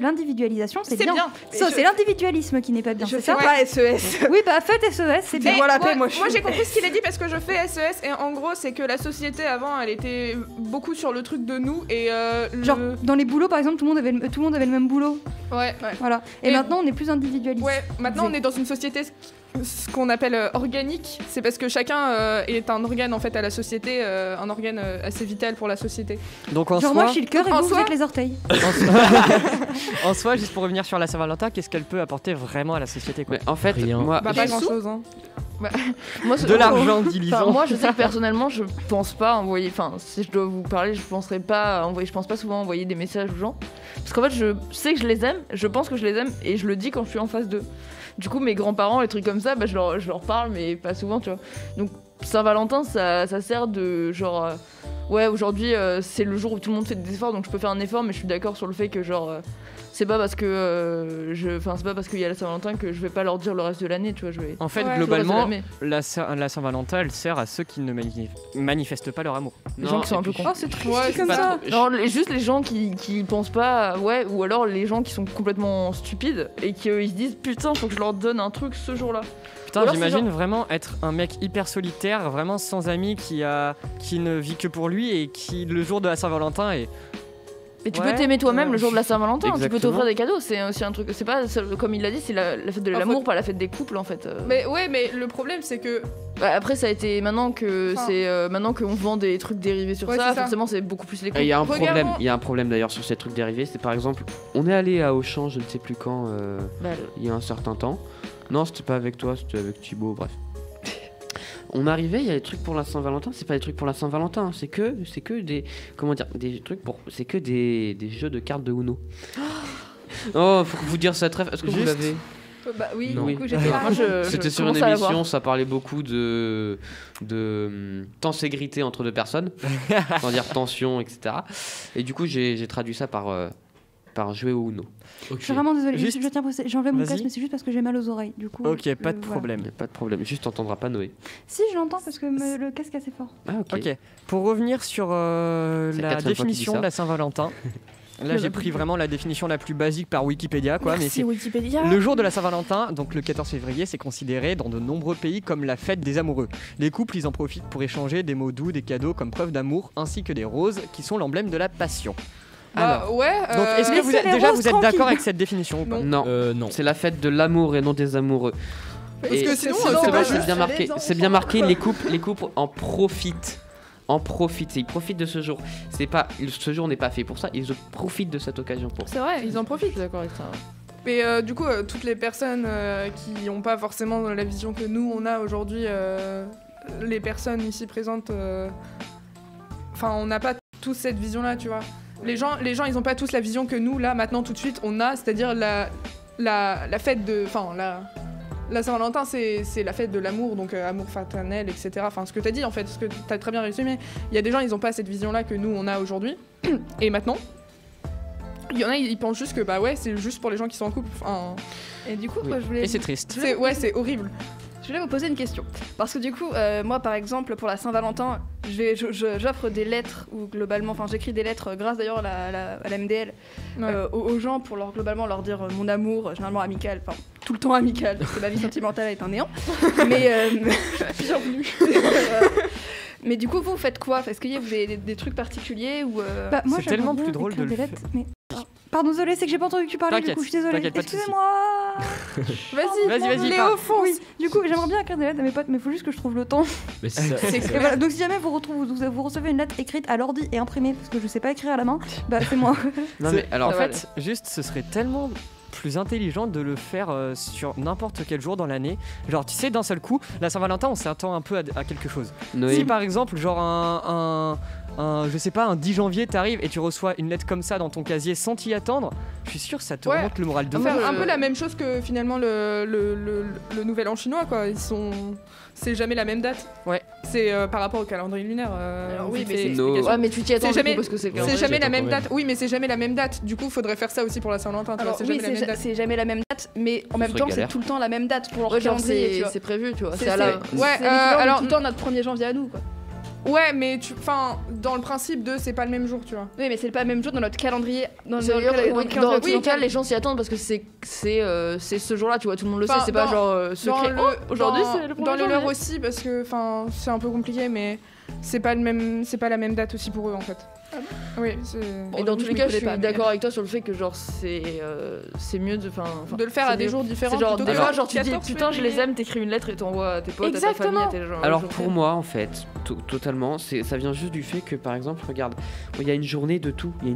Speaker 2: l'individualisation, c'est bien.
Speaker 6: Mais
Speaker 2: Ça,
Speaker 6: je-
Speaker 2: c'est l'individualisme qui n'est pas bien.
Speaker 6: Je
Speaker 2: c'est
Speaker 6: fais
Speaker 2: ça
Speaker 6: pas SES.
Speaker 2: Oui, bah faites SES, c'est bien.
Speaker 6: Moi, la paix,
Speaker 7: moi,
Speaker 6: moi, je suis-
Speaker 7: j'ai compris ce qu'il a dit parce que je fais SES et en gros c'est que la société avant elle était beaucoup sur le truc de nous et
Speaker 2: Genre, dans les boulots, par exemple, tout le monde avait le même boulot.
Speaker 7: ouais
Speaker 2: Voilà. Et
Speaker 7: Et-
Speaker 2: maintenant, on est plus individualiste.
Speaker 7: ouais maintenant on est dans une société ce qu'on appelle organique, c'est parce que chacun est un organe en fait à la société, un organe assez vital pour la société.
Speaker 1: Donc en
Speaker 2: Genre,
Speaker 1: soi,
Speaker 2: moi, je suis le cœur et
Speaker 7: En
Speaker 2: vous, vous
Speaker 7: soi-
Speaker 2: êtes les orteils.
Speaker 1: en soi, juste pour revenir sur la Saint-Valentin, qu'est-ce qu'elle peut apporter vraiment à la société quoi
Speaker 3: Mais en fait,
Speaker 4: Rien.
Speaker 3: moi,
Speaker 7: Bah
Speaker 6: Des
Speaker 7: pas grand
Speaker 6: sous.
Speaker 7: chose hein.
Speaker 5: Moi,
Speaker 1: De l'argent, dit
Speaker 5: Enfin,
Speaker 1: Lisan.
Speaker 5: moi, je sais que personnellement, je pense pas envoyer. Enfin, si je dois vous parler, je penserais pas envoyer. Je pense pas souvent envoyer des messages aux gens, parce qu'en fait, je sais que je les aime. Je pense que je les aime et je le dis quand je suis en face d'eux. Du coup, mes grands-parents, les trucs comme ça, bah, je leur parle, mais pas souvent, tu vois. Donc, Saint-Valentin, ça sert de genre. Ouais, aujourd'hui, c'est le jour où tout le monde fait des efforts, donc je peux faire un effort, mais je suis d'accord sur le fait que genre. C'est pas parce que c'est pas parce qu'il y a la Saint-Valentin que je vais pas leur dire le reste de l'année, tu vois. Je vais.
Speaker 1: En fait,
Speaker 7: Ouais.
Speaker 1: globalement,
Speaker 5: Tout le reste de l'année.
Speaker 1: la Saint-Valentin, elle sert à ceux qui ne manifestent pas leur amour.
Speaker 5: Les gens qui sont un peu
Speaker 3: et puis-
Speaker 5: cons.
Speaker 2: Oh, c'est triste
Speaker 7: Ouais,
Speaker 2: comme
Speaker 3: pas
Speaker 2: ça.
Speaker 3: trop-
Speaker 5: Non, juste les gens qui pensent pas, ouais, ou alors les gens qui sont complètement stupides et qui ils se disent putain, faut que je leur donne un truc ce jour-là.
Speaker 1: Putain,
Speaker 5: Ou alors,
Speaker 1: j'imagine
Speaker 5: c'est
Speaker 1: vraiment être un mec hyper solitaire, vraiment sans amis, qui ne vit que pour lui et qui, le jour de la Saint-Valentin, est.
Speaker 5: Mais tu
Speaker 1: Ouais,
Speaker 5: peux t'aimer toi-même le jour de la Saint-Valentin, tu peux
Speaker 3: Exactement.
Speaker 5: t'offrir des cadeaux, c'est aussi un truc. C'est pas, comme il l'a dit, c'est la fête de
Speaker 7: Ah,
Speaker 5: l'amour,
Speaker 7: faut-
Speaker 5: pas la fête des couples en fait.
Speaker 7: Mais ouais mais le problème c'est que
Speaker 5: Bah, après, ça a été maintenant que
Speaker 7: Enfin.
Speaker 5: c'est maintenant qu'on vend des trucs dérivés sur
Speaker 7: Ouais,
Speaker 5: ça,
Speaker 7: c'est ça.
Speaker 5: forcément c'est beaucoup plus les
Speaker 3: Et
Speaker 5: couples.
Speaker 3: il y a un
Speaker 7: Regardons-
Speaker 3: problème, il y a un problème d'ailleurs sur ces trucs dérivés, c'est par exemple, on est allé à Auchan, je ne sais plus quand,
Speaker 5: Bah,
Speaker 3: il y a un certain temps. Non, c'était pas avec toi, c'était avec Thibaut, bref. On arrivait, il y a des trucs pour la Saint-Valentin, c'est pas des trucs pour la Saint-Valentin, hein, c'est que des comment dire, des trucs pour c'est que des jeux de cartes de Uno. Oh, faut vous dire ça très est-ce que vous l'avez?
Speaker 6: Bah oui,
Speaker 4: Non.
Speaker 6: du coup j'étais là.
Speaker 3: C'était sur une émission, ça parlait beaucoup de tenségrité entre deux personnes, sans dire tension, etc. Et du coup, j'ai traduit ça par jouer au Uno.
Speaker 2: Je suis vraiment désolée,
Speaker 1: Juste-
Speaker 2: je tiens à préciser, j'ai enlevé mon
Speaker 1: Vas-y.
Speaker 2: casque, mais c'est juste parce que j'ai mal aux oreilles. Du coup,
Speaker 1: Ok, pas de
Speaker 2: voilà.
Speaker 1: problème.
Speaker 3: Y a pas de problème, juste t'entendras pas Noé.
Speaker 2: Si, je l'entends parce que le casque est assez fort.
Speaker 3: Ah ok.
Speaker 1: Ok, pour revenir sur
Speaker 3: C'est la
Speaker 1: la
Speaker 3: quatrième fois qu'il dit
Speaker 1: définition
Speaker 3: ça.
Speaker 1: de la Saint-Valentin, là j'ai pris vraiment la définition la plus basique par Wikipédia, quoi, mais
Speaker 5: Merci
Speaker 1: c'est
Speaker 5: Wikipédia.
Speaker 1: le jour de la Saint-Valentin, donc le 14 février, c'est considéré dans de nombreux pays comme la fête des amoureux. Les couples, ils en profitent pour échanger des mots doux, des cadeaux comme preuve d'amour, ainsi que des roses qui sont l'emblème de la passion. Alors,
Speaker 7: Ouais.
Speaker 1: donc est-ce que
Speaker 2: laissez
Speaker 1: vous êtes,
Speaker 2: les
Speaker 1: déjà
Speaker 2: roses
Speaker 1: vous êtes d'accord
Speaker 2: tranquilles.
Speaker 1: avec cette définition ou pas?
Speaker 7: Non.
Speaker 3: Non, c'est la fête de l'amour et non des amoureux.
Speaker 7: Parce
Speaker 3: Et
Speaker 7: que sinon,
Speaker 3: c'est
Speaker 7: c'est pas
Speaker 3: c'est
Speaker 7: juste.
Speaker 3: bien marqué. C'est bien marqué. Les couples en profitent. En profitent. Ils profitent de ce jour. C'est pas ce jour n'est pas fait pour ça. Ils profitent de cette occasion pour ça.
Speaker 7: C'est vrai, ils en
Speaker 5: Je
Speaker 7: profitent.
Speaker 5: suis d'accord avec ça.
Speaker 7: Mais du coup, toutes les personnes qui n'ont pas forcément la vision que nous on a aujourd'hui, les personnes ici présentes, enfin, on n'a pas tous cette vision-là, tu vois. Les gens, ils n'ont pas tous la vision que nous, là, maintenant, tout de suite, on a, c'est-à-dire la fête de, enfin, la Saint-Valentin, c'est la fête de l'amour, donc amour fraternel, etc. Enfin, ce que tu as dit, en fait, ce que tu as très bien résumé. Il y a des gens, ils n'ont pas cette vision-là que nous, on a aujourd'hui. Et maintenant, il y en a, ils pensent juste que, bah ouais, c'est juste pour les gens qui sont en couple. Enfin,
Speaker 6: Et du coup,
Speaker 3: Oui.
Speaker 6: moi, je voulais.
Speaker 1: Et c'est triste.
Speaker 7: c'est horrible.
Speaker 6: Je voulais vous poser une question. Parce que du coup, moi par exemple, pour la Saint-Valentin, j'offre des lettres, ou globalement, enfin j'écris des lettres grâce d'ailleurs à la MDL,
Speaker 7: Ouais.
Speaker 6: aux gens pour généralement leur dire mon amour, généralement amical, enfin tout le temps amical, parce que ma vie sentimentale est un néant. Mais bienvenue. Mais du coup, vous faites quoi? Est-ce qu'il y a des trucs particuliers ou
Speaker 2: Bah, moi,
Speaker 1: C'est
Speaker 2: j'aimerais
Speaker 1: tellement
Speaker 2: bien
Speaker 1: plus drôle
Speaker 2: écrire
Speaker 1: de
Speaker 2: des
Speaker 1: le
Speaker 2: lettres, mais... Pardon, désolé, c'est que j'ai pas entendu que tu parlais, du
Speaker 1: T'inquiète,
Speaker 2: coup, je suis désolée.
Speaker 1: t'inquiète, pas de soucis.
Speaker 2: Excusez-moi.
Speaker 1: Vas-y,
Speaker 7: Léo,
Speaker 1: parle.
Speaker 7: fonce.
Speaker 2: Oui, du coup, j'aimerais bien écrire des lettres à mes potes, mais il faut juste que je trouve le temps.
Speaker 4: Mais c'est ça.
Speaker 2: Et voilà, donc si jamais vous recevez une lettre écrite à l'ordi et imprimée, parce que je sais pas écrire à la main, bah c'est moi.
Speaker 3: Non mais alors
Speaker 1: En
Speaker 3: en
Speaker 1: fait, juste, ce serait tellement plus intelligent de le faire sur n'importe quel jour dans l'année. Genre, tu sais, d'un seul coup, la Saint-Valentin, on s'attend un peu à quelque chose.
Speaker 3: Noé,
Speaker 1: Si par exemple, genre je sais pas, un 10 janvier, t'arrives et tu reçois une lettre comme ça dans ton casier sans t'y attendre, je suis sûr que ça te
Speaker 7: Ouais.
Speaker 1: remonte le moral de
Speaker 7: C'est
Speaker 1: fou.
Speaker 7: un peu la même chose que finalement le nouvel an chinois, quoi. C'est jamais la même date.
Speaker 1: Ouais.
Speaker 7: C'est par rapport au calendrier lunaire.
Speaker 6: Alors oui,
Speaker 7: vite
Speaker 6: mais
Speaker 7: fait
Speaker 6: c'est-
Speaker 7: explication.
Speaker 5: Ouais, mais tu t'y attends
Speaker 7: C'est
Speaker 5: du coup,
Speaker 7: jamais-
Speaker 5: parce que c'est
Speaker 7: C'est
Speaker 4: Ouais,
Speaker 7: jamais la
Speaker 4: j'attends
Speaker 7: même
Speaker 4: quand même.
Speaker 7: date. Oui, mais c'est jamais la même date. Du coup, faudrait faire ça aussi pour la Saint-Valentin. tu vois,
Speaker 6: Alors
Speaker 7: c'est
Speaker 6: oui,
Speaker 7: jamais la même date.
Speaker 6: c'est jamais la même date, mais en
Speaker 3: Ce
Speaker 6: même
Speaker 3: serait
Speaker 6: temps,
Speaker 3: galère.
Speaker 6: c'est tout le temps la même date pour leur
Speaker 5: Ouais, genre
Speaker 6: calendrier. tu vois.
Speaker 5: c'est prévu, tu vois.
Speaker 6: C'est
Speaker 5: C'est à la.
Speaker 7: Ouais,
Speaker 6: l'équivalent
Speaker 7: alors-
Speaker 6: de tout le temps notre 1er janvier à nous, quoi.
Speaker 7: Ouais, mais dans le principe de c'est pas le même jour, tu vois.
Speaker 6: Oui, mais c'est pas le même jour dans notre calendrier. Dans
Speaker 5: C'est-
Speaker 6: notre calendrier
Speaker 5: Dans
Speaker 6: occidental.
Speaker 5: l'occidental, les gens s'y attendent parce que c'est ce jour-là, tu vois, tout le monde le sait,
Speaker 7: Enfin,
Speaker 5: c'est pas
Speaker 7: dans-
Speaker 5: genre secret.
Speaker 7: Dans
Speaker 5: Oh, aujourd'hui c'est le
Speaker 7: dans
Speaker 5: premier
Speaker 7: le leur
Speaker 5: janvier.
Speaker 7: aussi, parce que c'est un peu compliqué, mais c'est pas la même date aussi pour eux en fait. Oui, c'est
Speaker 5: Et dans
Speaker 6: Bon,
Speaker 5: tous
Speaker 6: je
Speaker 5: les
Speaker 6: m'y
Speaker 5: cas, je
Speaker 6: connais
Speaker 5: suis
Speaker 6: pas, mais-
Speaker 5: d'accord avec toi sur le fait que genre c'est mieux de.
Speaker 7: de le faire
Speaker 5: c'est
Speaker 7: à des
Speaker 5: mieux.
Speaker 7: jours différents.
Speaker 5: C'est genre
Speaker 7: plutôt
Speaker 5: des
Speaker 7: que
Speaker 5: fois, genre tu dis
Speaker 7: 14
Speaker 5: putain, je les
Speaker 7: février.
Speaker 5: aime, t'écris une lettre et t'envoies à tes potes, à ta
Speaker 7: Exactement.
Speaker 5: famille, à tes gens.
Speaker 3: alors pour moi en fait, totalement, ça vient juste du fait que par exemple, regarde, il y a une journée de tout, il y a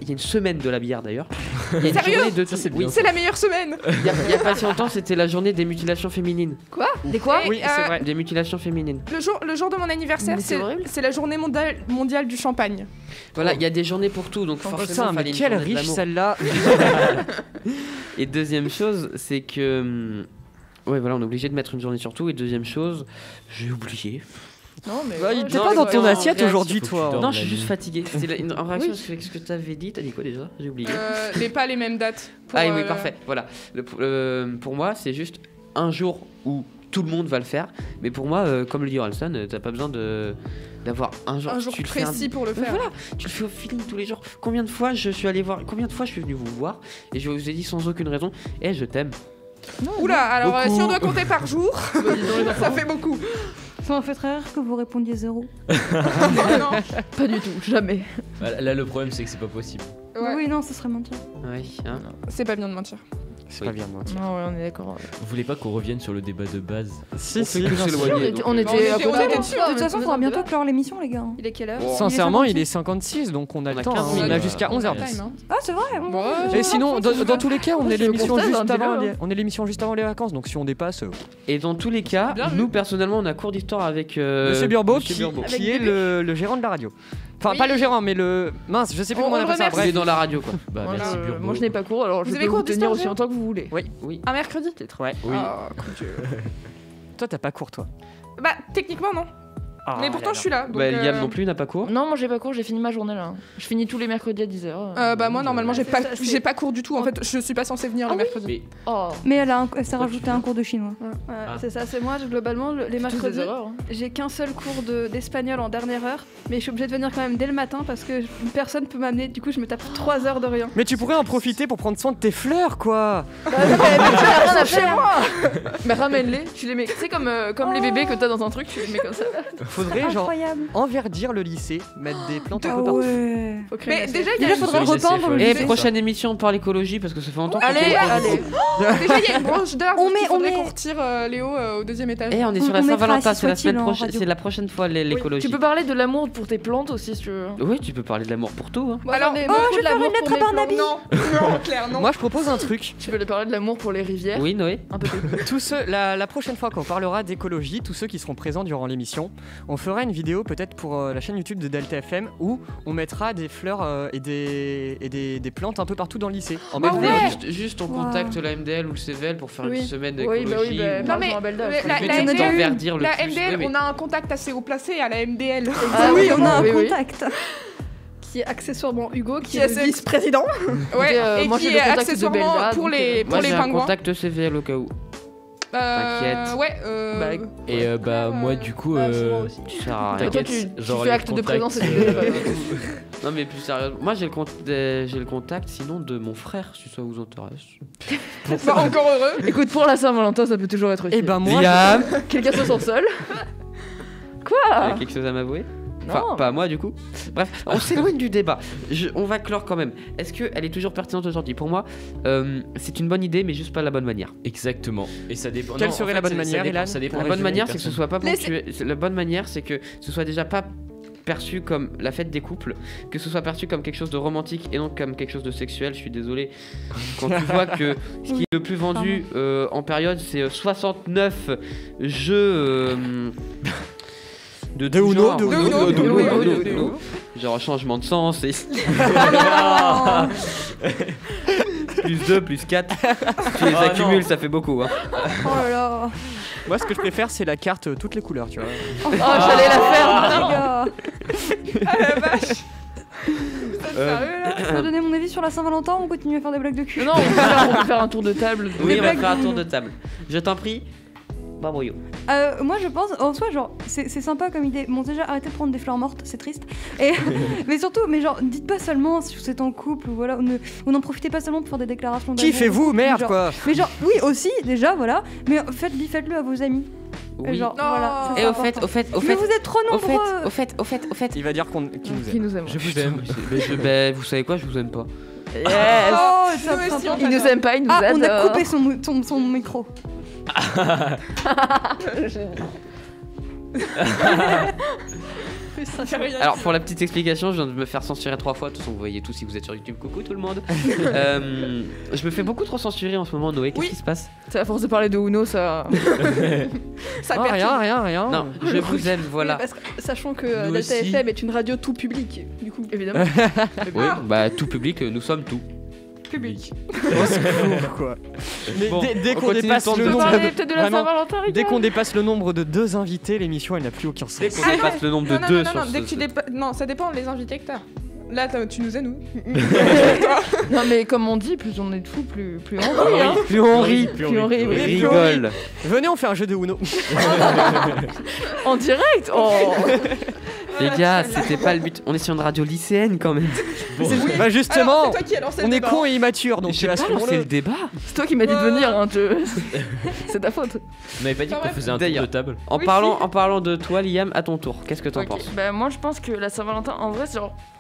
Speaker 3: une semaine de la bière d'ailleurs. Il y a une
Speaker 7: Sérieux
Speaker 3: journée de tout.
Speaker 4: Ça, c'est
Speaker 3: Oui,
Speaker 4: bien.
Speaker 7: C'est la meilleure semaine.
Speaker 3: il y a pas si longtemps, c'était la journée des mutilations féminines.
Speaker 5: Des quoi
Speaker 7: Et,
Speaker 1: Oui, c'est vrai.
Speaker 3: Des mutilations féminines.
Speaker 7: Le jour de mon anniversaire,
Speaker 5: Mais c'est horrible.
Speaker 7: c'est la journée mondiale du champagne.
Speaker 3: Voilà, il y a des journées pour tout, donc
Speaker 1: Oh,
Speaker 3: forcément,
Speaker 1: putain,
Speaker 3: fallait
Speaker 1: mais
Speaker 3: une
Speaker 1: quelle
Speaker 3: journée de
Speaker 1: riche
Speaker 3: l'amour.
Speaker 1: celle-là.
Speaker 3: Et deuxième chose, c'est que ouais, voilà, on est obligé de mettre une journée sur tout. Et deuxième chose, j'ai oublié.
Speaker 5: Non, mais.
Speaker 1: Bah,
Speaker 5: ouais,
Speaker 1: t'es
Speaker 3: non,
Speaker 1: pas
Speaker 3: mais
Speaker 1: dans
Speaker 3: ouais,
Speaker 1: ton
Speaker 3: en
Speaker 1: assiette
Speaker 3: réaction,
Speaker 1: aujourd'hui,
Speaker 4: faut que
Speaker 1: toi.
Speaker 4: tu dors.
Speaker 3: Non,
Speaker 4: la
Speaker 3: je suis juste
Speaker 4: nuit.
Speaker 3: fatigué. C'était en réaction
Speaker 5: Oui.
Speaker 3: avec ce que tu avais dit. T'as dit quoi déjà? J'ai oublié.
Speaker 7: Pas les mêmes dates. pour,
Speaker 3: Ah oui, parfait. Voilà. Pour moi, c'est juste un jour où tout le monde va le faire. Mais pour moi, comme le dit Orelsan, t'as pas besoin d'avoir un jour.
Speaker 7: Un jour
Speaker 3: tu le fais
Speaker 7: précis pour le
Speaker 3: Mais
Speaker 7: faire.
Speaker 3: voilà, tu le fais au feeling tous les jours. Combien de fois je suis venu vous voir et je vous ai dit sans aucune raison, je t'aime.
Speaker 7: Oula, alors
Speaker 1: Beaucoup.
Speaker 7: si on doit compter par jour, ça fait beaucoup.
Speaker 2: Ça m'a fait très rire que vous répondiez 0.
Speaker 7: Non.
Speaker 5: Pas du tout, jamais.
Speaker 4: Là, le problème, c'est que c'est pas possible.
Speaker 7: Ouais,
Speaker 2: Oui, non, ça serait mentir.
Speaker 3: Oui, hein.
Speaker 7: c'est pas bien de mentir.
Speaker 1: C'est pas bien de mentir.
Speaker 5: Non, ouais, on est d'accord.
Speaker 4: Vous voulez pas qu'on revienne sur le débat de base?
Speaker 1: Si,
Speaker 3: fait que s'éloigner.
Speaker 5: On était à
Speaker 7: était
Speaker 5: côté.
Speaker 7: dessus.
Speaker 2: De toute façon, il faudra bientôt clore l'émission, les gars.
Speaker 6: Il est quelle heure?
Speaker 1: Sincèrement, il est 56, donc on a
Speaker 3: On
Speaker 1: le
Speaker 3: a
Speaker 1: temps.
Speaker 3: 15
Speaker 1: On a
Speaker 3: minutes.
Speaker 1: jusqu'à 11h10.
Speaker 2: Ah, c'est vrai.
Speaker 1: Et sinon, dans tous les cas, on est
Speaker 5: c'est le
Speaker 1: l'émission
Speaker 5: constat
Speaker 1: juste
Speaker 5: d'un
Speaker 1: avant.
Speaker 5: dealer.
Speaker 1: On est l'émission juste avant les vacances, donc si on dépasse,
Speaker 3: Et dans tous les cas,
Speaker 7: Bien vu.
Speaker 3: nous personnellement, on a cours d'histoire avec
Speaker 1: Monsieur Burbeau,
Speaker 3: Monsieur Burbeau.
Speaker 1: qui est le gérant de la radio. Enfin,
Speaker 7: Oui.
Speaker 1: pas le gérant, mais le mince, je sais plus
Speaker 7: On
Speaker 1: comment on
Speaker 7: le
Speaker 1: appelle ça.
Speaker 7: remercie.
Speaker 3: Il est
Speaker 1: Bref,
Speaker 3: dans la radio, quoi.
Speaker 4: Bah,
Speaker 7: Voilà.
Speaker 4: merci Burbeau.
Speaker 5: Moi, je n'ai pas cours, alors
Speaker 7: Vous
Speaker 5: je
Speaker 7: avez
Speaker 5: peux
Speaker 7: cours
Speaker 5: vous tenir
Speaker 7: d'histoire,
Speaker 5: aussi
Speaker 7: Géo
Speaker 5: longtemps que vous voulez.
Speaker 1: oui.
Speaker 7: Un mercredi?
Speaker 1: Ouais.
Speaker 4: Oui.
Speaker 7: Ah, cool.
Speaker 1: Toi, t'as pas cours, toi.
Speaker 7: Bah, techniquement, non.
Speaker 1: Ah,
Speaker 7: Mais pourtant,
Speaker 1: là,
Speaker 7: je suis là. Donc,
Speaker 3: Bah, Liam non plus n'a pas cours.
Speaker 5: Non, moi j'ai pas cours, j'ai fini ma journée là. Je finis tous les mercredis à 10h.
Speaker 7: Bah, moi, normalement, j'ai
Speaker 6: Ça, c'est-
Speaker 7: pas cours du tout. En fait, je suis pas censée venir le mercredi.
Speaker 4: Mais
Speaker 5: Oh,
Speaker 2: Mais elle s'est rajouté un cours de chinois.
Speaker 6: Ouais,
Speaker 4: Ah.
Speaker 6: c'est ça, c'est moi, globalement, les
Speaker 5: tous des
Speaker 6: mercredis,
Speaker 5: erreurs. hein.
Speaker 6: j'ai qu'un seul cours d'espagnol en dernière heure, mais je suis obligée de venir quand même dès le matin parce que personne peut m'amener, du coup je me tape 3 heures de rien.
Speaker 1: Mais tu pourrais en profiter pour prendre soin de tes fleurs, quoi.
Speaker 5: Rien à faire. Mais ramène-les, tu les mets. Tu sais, comme les bébés que t'as dans un truc, tu les mets comme ça.
Speaker 1: Faudrait, genre,
Speaker 2: Incroyable.
Speaker 1: enverdir le lycée, mettre des plantes un
Speaker 2: Ah
Speaker 1: peu partout.
Speaker 2: ouais.
Speaker 6: Faut créer
Speaker 7: Mais
Speaker 6: une
Speaker 7: déjà, il y
Speaker 2: Déjà,
Speaker 7: a
Speaker 2: faudrait
Speaker 4: Sur les
Speaker 2: repeindre le
Speaker 4: SCFE.
Speaker 3: Et
Speaker 2: lycée.
Speaker 3: prochaine émission, on parle écologie parce que ça fait longtemps qu'on
Speaker 5: Allez,
Speaker 3: fait-
Speaker 5: allez.
Speaker 7: déjà, il y a une branche d'arbre.
Speaker 2: On met-
Speaker 7: Il faudrait
Speaker 2: on
Speaker 7: qu'on
Speaker 2: met-
Speaker 7: retire Léo au deuxième étage.
Speaker 3: Eh, on est
Speaker 2: On-
Speaker 3: sur la
Speaker 2: on mettra
Speaker 3: Saint-Valentin,
Speaker 2: Assis
Speaker 3: c'est la
Speaker 2: soit-il
Speaker 3: semaine
Speaker 2: en
Speaker 3: prochaine,
Speaker 2: radio.
Speaker 3: c'est la prochaine fois l'écologie.
Speaker 5: Tu peux parler de l'amour pour tes plantes aussi si tu veux.
Speaker 3: Oui, tu peux parler de l'amour pour tout. Hein.
Speaker 6: Moi,
Speaker 7: Alors,
Speaker 6: j'en ai
Speaker 2: oh,
Speaker 6: beaucoup
Speaker 2: je
Speaker 6: de
Speaker 2: vais faire
Speaker 6: l'amour
Speaker 2: une lettre
Speaker 6: pour
Speaker 2: à
Speaker 6: mes
Speaker 2: Barnaby.
Speaker 6: plantes.
Speaker 7: Non, Claire, non.
Speaker 1: Moi, je propose un truc.
Speaker 5: Tu peux lui parler de l'amour pour les rivières.
Speaker 3: Oui, Noé.
Speaker 5: Un peu plus.
Speaker 1: Tous ceux, la prochaine fois qu'on parlera d'écologie, tous ceux qui seront présents durant l'émission, on fera une vidéo peut-être pour la chaîne YouTube de Delta FM où on mettra des fleurs et des plantes un peu partout dans le lycée. En
Speaker 7: Bah
Speaker 1: mode
Speaker 7: ouais.
Speaker 1: vlog.
Speaker 3: Juste on
Speaker 2: Wow.
Speaker 3: contacte la MDL ou le CVL pour faire
Speaker 6: Oui.
Speaker 3: une semaine
Speaker 5: Oui, bah
Speaker 3: d'écologie.
Speaker 5: oui, bah,
Speaker 3: ou-
Speaker 7: Non, mais
Speaker 5: Marjan Abelda,
Speaker 7: la-
Speaker 5: je
Speaker 7: la-
Speaker 5: crois.
Speaker 7: la
Speaker 3: Mais
Speaker 7: MDL,
Speaker 3: d'enverdir le
Speaker 7: La
Speaker 3: plus.
Speaker 7: MDL,
Speaker 3: Oui, mais-
Speaker 7: on a un contact assez haut placé à la MDL.
Speaker 5: Ah
Speaker 2: oui, on a un
Speaker 5: oui, oui.
Speaker 2: contact.
Speaker 6: Qui est accessoirement Hugo, qui
Speaker 7: Qui
Speaker 6: est
Speaker 7: est
Speaker 6: le vice-président.
Speaker 7: Ouais, et
Speaker 5: moi,
Speaker 7: qui
Speaker 5: j'ai le
Speaker 7: est
Speaker 5: contact de
Speaker 7: accessoirement
Speaker 5: Belda,
Speaker 7: pour
Speaker 5: donc,
Speaker 7: les
Speaker 3: Moi j'ai un
Speaker 7: pingouins.
Speaker 3: contact CVL au cas où. T'inquiète.
Speaker 7: Ouais,
Speaker 5: Bah,
Speaker 4: Et bah, moi, du coup.
Speaker 6: Bah, c'est moi aussi.
Speaker 3: Tu sers à rien.
Speaker 5: Toi,
Speaker 4: T'inquiète,
Speaker 5: tu
Speaker 4: genre
Speaker 5: fais
Speaker 4: les
Speaker 5: acte de
Speaker 4: contacts.
Speaker 5: présence et tu
Speaker 3: Non mais plus sérieusement, moi j'ai le contact sinon de mon frère si ça vous intéresse.
Speaker 7: bah, encore heureux.
Speaker 5: Écoute, pour la Saint-Valentin, ça peut toujours être utile.
Speaker 1: Et ben moi,
Speaker 3: Liam,
Speaker 5: Quelqu'un se sent seul. Quoi
Speaker 3: t'as quelque chose à m'avouer? Enfin,
Speaker 5: Non.
Speaker 3: pas à moi du coup. Bref, on s'éloigne du débat. On va clore quand même. Est-ce qu'elle est toujours pertinente aujourd'hui? Pour moi, c'est une bonne idée, mais juste pas la bonne manière.
Speaker 4: Exactement. Et ça dépend.
Speaker 1: Quelle
Speaker 4: non, en
Speaker 1: serait
Speaker 4: fait,
Speaker 1: la bonne
Speaker 4: ça
Speaker 1: manière,
Speaker 4: dépend-
Speaker 1: Ilan
Speaker 4: Ça dépend
Speaker 3: La
Speaker 4: des
Speaker 3: bonne
Speaker 4: personnes.
Speaker 3: manière, c'est que ce soit pas
Speaker 7: Mais
Speaker 3: ponctué. La bonne manière, c'est que ce soit déjà pas perçu comme la fête des couples, que ce soit perçu comme quelque chose de romantique et non comme quelque chose de sexuel. Je suis désolé. Quand tu vois que ce qui est le plus vendu en période, c'est 69 jeux de
Speaker 1: De
Speaker 3: tout
Speaker 1: Uno,
Speaker 3: genre.
Speaker 1: de Uno,
Speaker 7: de Uno, de Uno.
Speaker 3: Genre changement de sens et plus 2, plus 4. Si tu les
Speaker 4: Oh,
Speaker 3: accumules,
Speaker 4: non.
Speaker 3: ça fait beaucoup. Hein.
Speaker 2: Oh là là.
Speaker 1: moi ce que je préfère c'est la carte toutes les couleurs, tu vois.
Speaker 5: Oh, j'allais la faire.
Speaker 2: Les gars.
Speaker 7: Ah la vache.
Speaker 2: Je peux donner mon avis sur la Saint-Valentin ou on continue à faire des blagues de cul?
Speaker 5: Non, on peut faire un tour de table.
Speaker 3: Oui, on va
Speaker 2: blagues
Speaker 3: faire un
Speaker 2: de-
Speaker 3: tour de table. Je t'en prie. Babouillot.
Speaker 2: Moi je pense, en soi, genre, c'est sympa comme idée. Bon, déjà, arrêtez de prendre des fleurs mortes, c'est triste. Et, mais surtout, mais genre, dites pas seulement si vous êtes en couple ou voilà, ou n'en profitez pas seulement pour faire des déclarations d'amour.
Speaker 1: Kiffez-vous, merde
Speaker 2: Genre-
Speaker 1: quoi.
Speaker 2: Mais genre, oui, aussi, déjà, voilà. Mais faites-le à vos amis.
Speaker 3: Oui.
Speaker 2: Genre,
Speaker 7: Non.
Speaker 2: voilà. ça,
Speaker 3: Et
Speaker 2: c'est
Speaker 3: au fait,
Speaker 2: important.
Speaker 3: au fait, au
Speaker 2: Mais
Speaker 3: fait,
Speaker 2: vous êtes trop
Speaker 3: au fait,
Speaker 2: nombreux.
Speaker 3: au fait.
Speaker 1: Il va dire qu'il nous
Speaker 5: Qui
Speaker 1: aime.
Speaker 5: nous aime.
Speaker 4: Je vous aime.
Speaker 3: Vous savez quoi, je vous aime pas.
Speaker 5: Yes.
Speaker 2: Oh,
Speaker 7: Nous
Speaker 2: top,
Speaker 7: aussi,
Speaker 2: top,
Speaker 7: on
Speaker 2: top.
Speaker 5: Il nous aime pas, il nous
Speaker 2: Ah, on a
Speaker 5: adore.
Speaker 2: coupé son micro.
Speaker 3: Alors pour la petite explication, je viens de me faire censurer 3 fois. De toute façon, vous voyez tous si vous êtes sur YouTube. Coucou tout le monde. Je me fais beaucoup trop censurer en ce moment, Noé. Qu'est-ce
Speaker 7: Oui.
Speaker 3: qui se passe?
Speaker 5: C'est à force de parler de Uno, ça.
Speaker 7: Ça
Speaker 1: Ah,
Speaker 7: perturbe.
Speaker 1: rien.
Speaker 3: Non, je vous aime, voilà.
Speaker 6: Oui, parce que, sachant que
Speaker 4: Nous
Speaker 6: Delta
Speaker 4: aussi.
Speaker 6: FM est une radio tout public, du coup.
Speaker 5: Évidemment.
Speaker 3: Oui, bah tout public, nous sommes tout.
Speaker 7: Public.
Speaker 1: Au secours, quoi. Mais
Speaker 3: Bon,
Speaker 1: dès
Speaker 3: on
Speaker 1: qu'on
Speaker 3: continue
Speaker 1: dépasse
Speaker 3: le temps
Speaker 1: le
Speaker 3: de-
Speaker 5: On peut
Speaker 1: nombre
Speaker 5: parler peut-être de la
Speaker 1: Vraiment,
Speaker 5: Saint-Valentin, les
Speaker 1: dès
Speaker 5: gars.
Speaker 1: qu'on dépasse le nombre de 2 invités, l'émission elle n'a plus aucun
Speaker 3: Dès
Speaker 1: sens.
Speaker 3: qu'on dépasse le nombre de
Speaker 7: Non, non,
Speaker 3: 2
Speaker 7: non,
Speaker 3: sur
Speaker 7: non, dès que tu Non, ça dépend les invités que t'as. Là, tu nous as, nous.
Speaker 5: Non, mais comme on dit, plus on est de fous, plus on rit, hein.
Speaker 3: Plus on rit,
Speaker 5: Plus on rit, oui.
Speaker 1: Venez, on fait un jeu de Uno.
Speaker 5: En direct. Oh.
Speaker 3: Les gars, c'était pas le but. On est sur une radio lycéenne quand même.
Speaker 1: Bah justement,
Speaker 7: Alors, c'est toi qui as lancé le
Speaker 1: on est
Speaker 7: débat.
Speaker 1: con et immature, donc
Speaker 3: J'ai pas lancé le débat.
Speaker 5: C'est toi qui m'as dit de venir, hein, c'est ta faute.
Speaker 4: On n'avait pas dit
Speaker 7: Enfin,
Speaker 4: qu'on
Speaker 7: bref.
Speaker 4: faisait un tour
Speaker 3: D'ailleurs.
Speaker 4: de table.
Speaker 3: En parlant de toi, Liam, à ton tour, qu'est-ce que t'en
Speaker 5: Ok,
Speaker 3: penses?
Speaker 5: bah moi je pense que la Saint-Valentin, en vrai,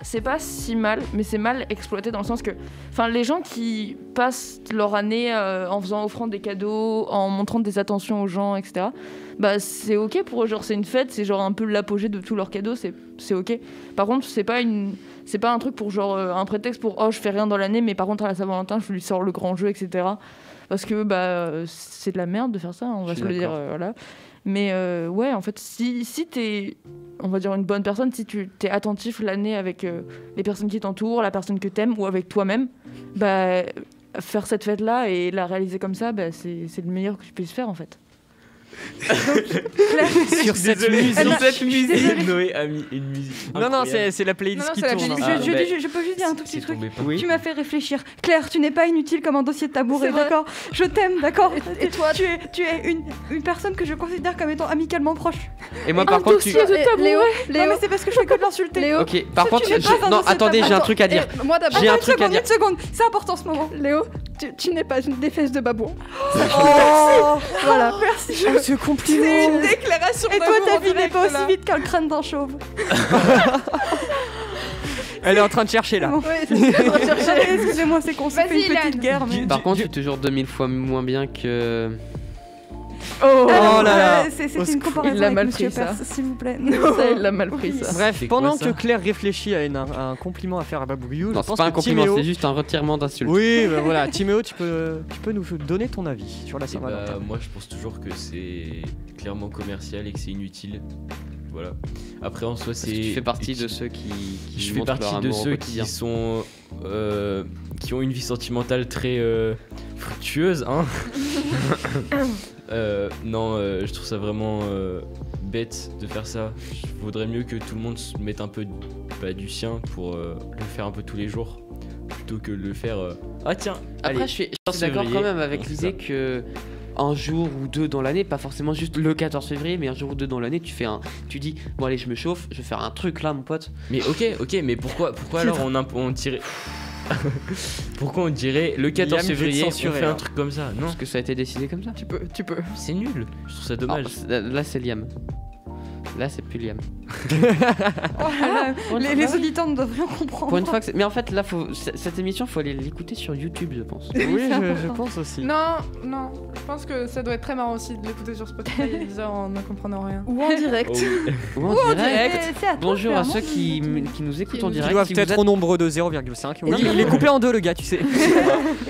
Speaker 5: c'est pas si mal, mais c'est mal exploité dans le sens que, enfin, les gens qui passent leur année en offrant des cadeaux, en montrant des attentions aux gens, etc. Bah c'est ok pour eux, genre c'est une fête, c'est genre un peu l'apogée de tous leurs cadeaux, c'est ok. Par contre, c'est pas un truc pour genre un prétexte pour oh je fais rien dans l'année, mais par contre à la Saint-Valentin je lui sors le grand jeu, etc. Parce que bah c'est de la merde de faire ça, on va
Speaker 3: Je
Speaker 5: se
Speaker 3: suis
Speaker 5: le dire,
Speaker 3: d'accord.
Speaker 5: voilà. Mais ouais, en fait, si t'es, on va dire, une bonne personne, si tu t'es attentif l'année avec les personnes qui t'entourent, la personne que t'aimes ou avec toi-même, bah faire cette fête-là et la réaliser comme ça, bah, c'est le meilleur que tu puisses faire en fait.
Speaker 1: sur cette musique.
Speaker 4: Sur cette musique, Noé a mis une musique.
Speaker 1: Non,
Speaker 4: incroyable.
Speaker 1: c'est la playlist
Speaker 7: Non,
Speaker 1: qui
Speaker 7: c'est la
Speaker 1: tourne.
Speaker 7: playlist.
Speaker 1: hein.
Speaker 2: Je peux juste dire un tout petit
Speaker 4: C'est
Speaker 2: truc.
Speaker 4: tombé pas.
Speaker 3: Oui.
Speaker 2: Tu m'as fait réfléchir. Claire, tu n'es pas inutile comme un dossier de tabouret,
Speaker 6: C'est vrai.
Speaker 2: d'accord? Je t'aime, d'accord?
Speaker 6: Et toi,
Speaker 2: tu es une personne que je considère comme étant amicalement proche.
Speaker 3: Et moi, par contre, tu.
Speaker 6: Léo,
Speaker 2: Non,
Speaker 6: Léo,
Speaker 2: mais c'est parce que je fais que de l'insulter.
Speaker 6: Léo,
Speaker 3: Ok, par contre,
Speaker 2: tu n'es pas un
Speaker 3: non,
Speaker 2: dossier
Speaker 3: attendez,
Speaker 2: de
Speaker 3: j'ai un
Speaker 6: Attends,
Speaker 3: truc à dire.
Speaker 6: et moi d'abord,
Speaker 3: J'ai un
Speaker 2: Attends,
Speaker 3: truc à dire.
Speaker 2: une seconde, c'est important ce moment.
Speaker 6: Léo, tu n'es pas une des fesses de babouin.
Speaker 2: Oh, voilà, merci.
Speaker 1: Ce compliment.
Speaker 7: C'est une déclaration
Speaker 2: Et toi,
Speaker 7: d'amour
Speaker 2: ta
Speaker 7: en
Speaker 2: vie n'est
Speaker 7: direct,
Speaker 2: pas aussi
Speaker 7: là.
Speaker 2: vite qu'un crâne d'un chauve.
Speaker 1: Elle est en train de chercher là.
Speaker 2: Bon. Excusez-moi, c'est qu'on s'est fait
Speaker 6: Vas-y,
Speaker 2: une petite
Speaker 6: Ilan.
Speaker 2: guerre, mais...
Speaker 3: Par contre, je suis toujours 2000 fois moins bien que.
Speaker 5: Oh,
Speaker 1: là là.
Speaker 2: C'est
Speaker 1: Au
Speaker 2: une
Speaker 1: secours.
Speaker 2: comparaison
Speaker 5: Il l'a
Speaker 2: avec
Speaker 5: mal
Speaker 2: Monsieur
Speaker 5: pris, ça.
Speaker 2: Perse, s'il vous plaît.
Speaker 5: ça, il l'a mal pris ça.
Speaker 1: Bref,
Speaker 4: C'est quoi,
Speaker 1: pendant
Speaker 4: ça
Speaker 1: que Claire réfléchit à un compliment à faire à Babouliou, je
Speaker 3: Non, c'est
Speaker 1: pense
Speaker 3: pas un
Speaker 1: que
Speaker 3: compliment,
Speaker 1: Timéo...
Speaker 3: c'est juste un retirement d'insulte.
Speaker 1: Oui, bah voilà, Timéo, tu peux nous donner ton avis sur la
Speaker 4: Et
Speaker 1: Saint-Valentin.
Speaker 4: bah, moi je pense toujours que c'est clairement commercial et que c'est inutile. Voilà. Après en soi
Speaker 3: Parce
Speaker 4: c'est.
Speaker 3: que tu fais partie de
Speaker 4: utile.
Speaker 3: ceux qui
Speaker 4: Je fais
Speaker 3: montrent leur
Speaker 4: partie de
Speaker 3: amour au
Speaker 4: ceux
Speaker 3: quotidien.
Speaker 4: qui sont qui ont une vie sentimentale très fructueuse, hein. Non, je trouve ça vraiment bête de faire ça. Il vaudrait mieux que tout le monde se mette un peu du sien pour le faire un peu tous les jours plutôt que de le faire. Ah tiens.
Speaker 3: Après,
Speaker 4: allez,
Speaker 3: je suis
Speaker 4: 14
Speaker 3: d'accord quand
Speaker 4: février,
Speaker 3: même avec
Speaker 4: on fait
Speaker 3: l'idée que un jour ou deux dans l'année, pas forcément juste le 14 février, mais un jour ou deux dans l'année, tu dis bon allez, je me chauffe, je vais faire un truc là, mon pote.
Speaker 4: Mais ok, mais pourquoi alors on dirait pourquoi on dirait le 14
Speaker 1: Liam, je vais te
Speaker 4: février on
Speaker 1: censurer,
Speaker 4: fait
Speaker 1: hein.
Speaker 4: un truc comme ça? Non,
Speaker 3: Parce que ça a été décidé comme ça.
Speaker 5: Tu peux.
Speaker 4: c'est nul. Je trouve ça dommage.
Speaker 3: Ah, là, c'est Liam. Là, c'est plus Liam.
Speaker 2: Oh là là, les auditeurs ne doivent rien comprendre.
Speaker 3: Pour une fois que mais en fait, là, cette émission, faut aller l'écouter sur YouTube, je pense.
Speaker 1: Oui,
Speaker 2: c'est
Speaker 1: je
Speaker 2: important.
Speaker 1: pense aussi.
Speaker 7: Non, je pense que ça doit être très marrant aussi de l'écouter sur Spotify et Deezer en ne comprenant rien.
Speaker 6: Ou en direct.
Speaker 4: Oh,
Speaker 3: Ou en direct.
Speaker 2: C'est à toi,
Speaker 3: Bonjour à
Speaker 2: Claire,
Speaker 3: ceux
Speaker 2: non
Speaker 3: qui nous écoutent en
Speaker 6: Qui
Speaker 1: Ils
Speaker 3: direct.
Speaker 1: doivent
Speaker 3: Si vous
Speaker 1: être
Speaker 3: êtes-
Speaker 1: au nombre de 0,5.
Speaker 3: Non,
Speaker 1: Il est coupé en deux, le gars, tu sais.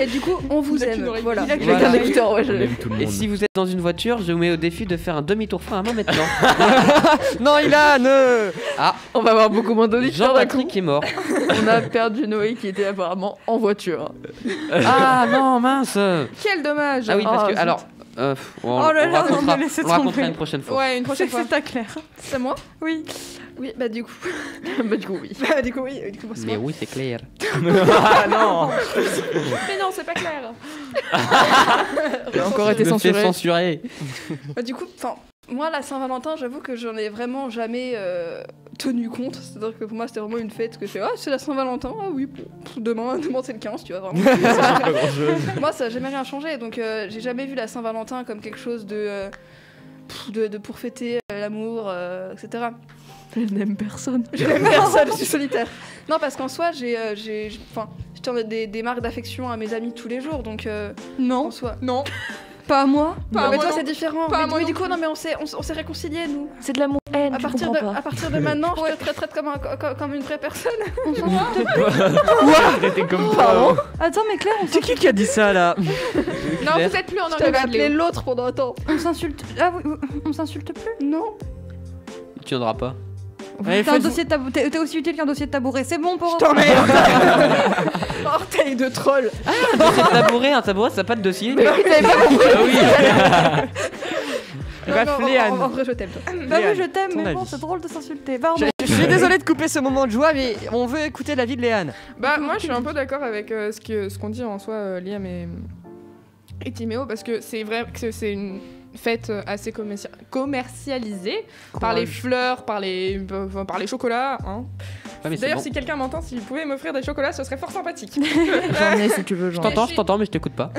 Speaker 6: Et du coup, on vous
Speaker 7: Il a
Speaker 6: aime.
Speaker 7: qu'une oreille.
Speaker 6: Voilà.
Speaker 2: Il a que
Speaker 3: Voilà.
Speaker 5: Un écouteur, ouais,
Speaker 4: on aime tout le monde.
Speaker 3: Et si vous êtes dans une voiture, je vous mets au défi de faire un demi-tour frein à main maintenant.
Speaker 1: Non, Ilan
Speaker 5: On va avoir beaucoup moins d'auditeurs d'un coup.
Speaker 3: Jean-Patrick est mort.
Speaker 5: On a perdu Noé qui était apparemment en voiture.
Speaker 3: Ah non, mince.
Speaker 7: Quel dommage!
Speaker 3: Ah oui, parce que
Speaker 5: zut.
Speaker 3: alors, on
Speaker 2: Oh là là,
Speaker 3: racontera,
Speaker 2: non, mais laissez
Speaker 3: on racontera
Speaker 2: tomber.
Speaker 3: une prochaine fois.
Speaker 7: Ouais, une prochaine fois.
Speaker 2: C'est à Claire.
Speaker 6: C'est à moi?
Speaker 2: Oui.
Speaker 6: Oui, bah du coup.
Speaker 5: Bah du coup oui.
Speaker 6: Bah du coup, oui. Du coup, c'est
Speaker 3: Mais
Speaker 6: moi.
Speaker 3: oui, c'est clair.
Speaker 1: Ah non
Speaker 7: Mais non, c'est pas clair!
Speaker 5: J'ai encore été
Speaker 3: Je me fais
Speaker 5: censuré.
Speaker 3: censurer.
Speaker 6: Bah, du coup, enfin, moi, la Saint-Valentin, j'avoue que j'en ai vraiment jamais tenu compte. C'est-à-dire que pour moi, c'était vraiment une fête que je fais, ah, c'est la Saint-Valentin, ah oui, bon, demain c'est le 15, tu vois, vraiment. Moi, ça n'a jamais rien changé, donc j'ai jamais vu la Saint-Valentin comme quelque chose de pour fêter l'amour, etc.
Speaker 5: Elle n'aime personne.
Speaker 6: Je n'aime personne, je suis solitaire. Non, parce qu'en soi, je tends des marques d'affection à mes amis tous les jours, donc
Speaker 2: Non,
Speaker 6: en soi.
Speaker 7: Non,
Speaker 2: pas à moi.
Speaker 7: pas à
Speaker 6: mais
Speaker 7: moi
Speaker 6: toi,
Speaker 7: non.
Speaker 6: c'est différent.
Speaker 7: Pas à
Speaker 6: Mais,
Speaker 7: moi
Speaker 6: mais
Speaker 7: non
Speaker 6: du coup, non, mais on s'est réconciliés, nous.
Speaker 5: C'est de l'amour haine,
Speaker 6: À
Speaker 5: tu
Speaker 6: partir,
Speaker 5: comprends pas.
Speaker 6: à partir de maintenant, je te traite comme une vraie personne.
Speaker 2: On s'en fout.
Speaker 4: Traité comme
Speaker 5: Pardon.
Speaker 2: Attends, mais Claire,
Speaker 1: C'est qui a dit ça là?
Speaker 7: Non, vous êtes plus en
Speaker 6: Je t'avais
Speaker 7: engueulade,
Speaker 6: appelé
Speaker 7: Léo.
Speaker 6: l'autre pendant un temps.
Speaker 2: on s'insulte. Ah oui, on s'insulte plus.
Speaker 6: Non.
Speaker 3: Tu tiendras pas.
Speaker 1: Allez,
Speaker 2: T'as un
Speaker 1: faites-vous-
Speaker 2: dossier de tabouret. T'es aussi utile qu'un dossier de tabouret. C'est bon pour.
Speaker 6: Orteil de troll.
Speaker 3: Un tabouret, ça n'a pas de dossier.
Speaker 5: Mais vous avez pas compris.
Speaker 1: Ah oui
Speaker 6: Non,
Speaker 1: Bref,
Speaker 6: non,
Speaker 1: Léane.
Speaker 6: en vrai, je t'aime, toi.
Speaker 2: Bah
Speaker 1: Léane,
Speaker 2: oui, je t'aime,
Speaker 1: ton
Speaker 2: mais bon,
Speaker 1: avis.
Speaker 2: c'est drôle de s'insulter. Pardon.
Speaker 1: Je suis désolé de couper ce moment de joie, mais on veut écouter l'avis de Léane.
Speaker 7: Bah, moi, je suis un peu d'accord avec ce qu'on dit en soi, Liam et Timéo, parce que c'est vrai que c'est fête assez commercialisée par les fleurs, par les chocolats. Hein.
Speaker 3: Ouais, mais c'est
Speaker 7: D'ailleurs,
Speaker 3: bon.
Speaker 7: si quelqu'un m'entend, s'il pouvait m'offrir des chocolats, ce serait fort sympathique.
Speaker 5: J'en ai si tu veux,
Speaker 3: Je t'entends, mais je t'écoute pas.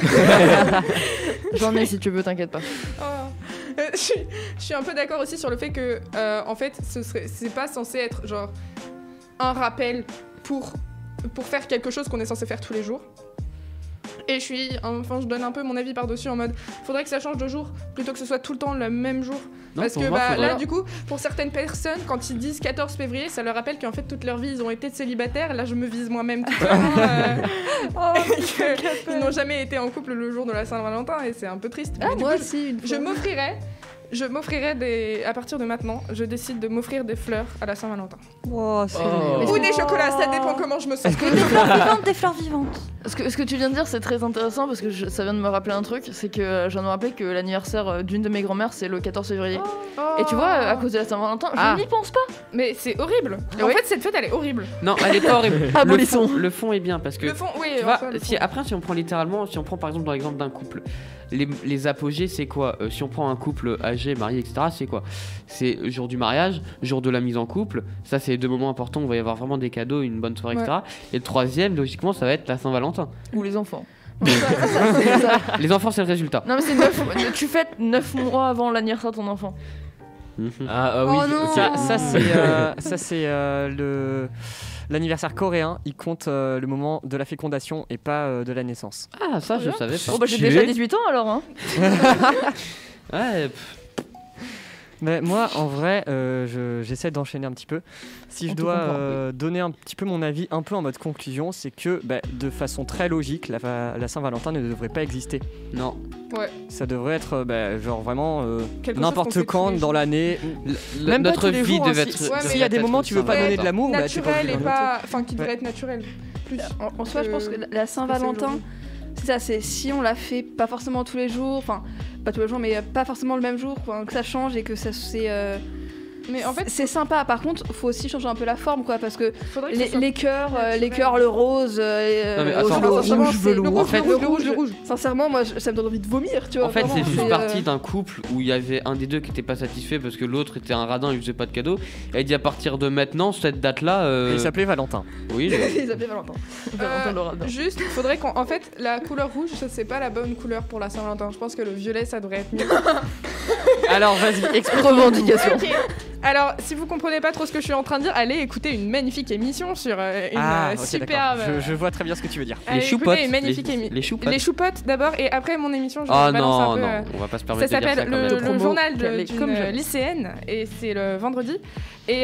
Speaker 5: J'en ai si tu veux, t'inquiète pas.
Speaker 7: Je suis un peu d'accord aussi sur le fait que, en fait, c'est pas censé être genre un rappel pour faire quelque chose qu'on est censé faire tous les jours. Et je donne un peu mon avis par-dessus en mode, faudrait que ça change de jour plutôt que ce soit tout le temps le même jour.
Speaker 3: Non,
Speaker 7: Parce
Speaker 3: pour
Speaker 7: que
Speaker 3: moi, faudrait-
Speaker 7: là, du coup, pour certaines personnes, quand ils disent 14 février, ça leur rappelle qu'en fait, toute leur vie, ils ont été célibataires. Là, je me vise moi-même tout ils n'ont jamais été en couple le jour de la Saint-Valentin et c'est un peu triste.
Speaker 6: Ah,
Speaker 7: Mais du
Speaker 6: moi
Speaker 7: coup,
Speaker 6: aussi, une
Speaker 7: je
Speaker 6: fois.
Speaker 7: m'offrirais à partir de maintenant, je décide de m'offrir des fleurs à la Saint-Valentin.
Speaker 1: Oh, c'est
Speaker 4: Oh.
Speaker 7: Ou des chocolats, ça dépend comment je me sens.
Speaker 2: Des fleurs vivantes.
Speaker 5: Ce que tu viens de dire, c'est très intéressant parce que ça vient de me rappeler un truc. C'est que je viens de me rappeler que l'anniversaire d'une de mes grand-mères, c'est le 14 février. Et tu vois, à cause de la Saint-Valentin,
Speaker 3: Ah.
Speaker 5: je n'y pense pas.
Speaker 7: Mais c'est horrible. En
Speaker 5: Oui.
Speaker 7: fait, cette fête, elle est horrible.
Speaker 3: Non, elle est pas horrible.
Speaker 5: Abolissons.
Speaker 3: Le fond est bien parce que.
Speaker 7: Le fond, oui.
Speaker 3: Tu vois,
Speaker 7: enfin, le
Speaker 3: si
Speaker 7: fond.
Speaker 3: on prend littéralement, si on prend par exemple dans l'exemple d'un couple, les apogées c'est quoi? Si on prend un couple âgé, marié, etc., c'est quoi? C'est jour du mariage, jour de la mise en couple, ça c'est les deux moments importants où il va y avoir vraiment des cadeaux, une bonne soirée, etc. Et le troisième, logiquement, ça va être la Saint-Valentin.
Speaker 5: Ou les enfants.
Speaker 3: Les enfants, c'est le résultat.
Speaker 5: Non, mais tu fêtes 9 mois avant l'anniversaire de ton enfant.
Speaker 4: Ah oui,
Speaker 6: Oh non.
Speaker 4: ok.
Speaker 1: Ça c'est l'anniversaire coréen. Il compte le moment de la fécondation et pas de la naissance.
Speaker 3: Ah, ça je savais pas.
Speaker 5: Oh, bah j'ai
Speaker 4: Stylé.
Speaker 5: déjà 18 ans alors, hein.
Speaker 3: Ouais,
Speaker 1: Mais moi, en vrai, j'essaie d'enchaîner un petit peu. Si je
Speaker 5: On te
Speaker 1: dois
Speaker 5: comprend,
Speaker 1: donner un petit peu mon avis, un peu en mode conclusion, c'est que de façon très logique, la Saint-Valentin ne devrait pas exister.
Speaker 3: non.
Speaker 1: Ça devrait être genre vraiment
Speaker 7: Quelque chose qu'on
Speaker 1: n'importe
Speaker 7: fait
Speaker 1: quand
Speaker 7: tous les
Speaker 1: dans
Speaker 7: jours.
Speaker 1: l'année.
Speaker 3: Même
Speaker 1: pas
Speaker 3: notre
Speaker 1: tous les
Speaker 3: vie
Speaker 1: jours, hein,
Speaker 3: devait
Speaker 1: si-
Speaker 3: être.
Speaker 7: Ouais,
Speaker 1: S'il y a des moments où tu veux pas donner de l'amour, t'es pas
Speaker 7: Naturel
Speaker 1: obligé
Speaker 7: et
Speaker 1: d'en
Speaker 7: pas. Enfin, qui
Speaker 1: Ouais.
Speaker 7: devrait être naturel. Plus.
Speaker 6: En soi, je pense que la Saint-Valentin, c'est ça, c'est si on la fait pas forcément tous les jours, enfin, pas tous les jours, mais pas forcément le même jour, quoi, que ça change et que ça
Speaker 7: Mais en fait,
Speaker 6: c'est sympa. Par contre, faut aussi changer un peu la forme, quoi, parce que
Speaker 7: faudrait que ce soit
Speaker 6: les cœurs,
Speaker 7: naturel.
Speaker 6: le rose,
Speaker 3: Non, mais attends,
Speaker 6: sincèrement,
Speaker 1: rouge,
Speaker 6: c'est-
Speaker 1: velours.
Speaker 3: En fait,
Speaker 7: le rouge.
Speaker 6: Sincèrement, moi, ça me donne envie de vomir, tu vois.
Speaker 3: En fait,
Speaker 6: vraiment,
Speaker 3: c'est juste
Speaker 6: c'est,
Speaker 3: parti d'un couple où il y avait un des deux qui était pas satisfait parce que l'autre était un radin, il faisait pas de cadeau. Et il dit à partir de maintenant, cette date-là.
Speaker 1: Il s'appelait Valentin.
Speaker 3: Oui,
Speaker 6: Ils appelaient Valentin.
Speaker 5: Valentin Laura.
Speaker 7: Juste, faudrait qu'en en fait, la couleur rouge, ça c'est pas la bonne couleur pour la Saint-Valentin. Je pense que le violet, ça devrait être mieux.
Speaker 1: Alors vas-y, explique.
Speaker 5: Revendication.
Speaker 7: Ok. Alors, si vous comprenez pas trop ce que je suis en train de dire, allez écouter une magnifique émission sur une
Speaker 1: Ok,
Speaker 7: superbe.
Speaker 1: d'accord. Je vois très bien ce que tu veux dire.
Speaker 3: les
Speaker 7: Allez,
Speaker 3: choupottes.
Speaker 7: écoutez une magnifique
Speaker 3: Les
Speaker 7: émission.
Speaker 3: choupottes.
Speaker 7: Les choupottes d'abord et après mon émission, je
Speaker 3: Ah
Speaker 7: balance un
Speaker 3: non,
Speaker 7: peu.
Speaker 3: non, on va pas se
Speaker 7: Ça
Speaker 3: permettre de dire ça
Speaker 7: s'appelle
Speaker 3: quand même.
Speaker 7: le
Speaker 5: Promo,
Speaker 7: journal
Speaker 5: qu'elle est
Speaker 7: d'une
Speaker 5: comme jeune.
Speaker 7: lycéenne et c'est le vendredi. Et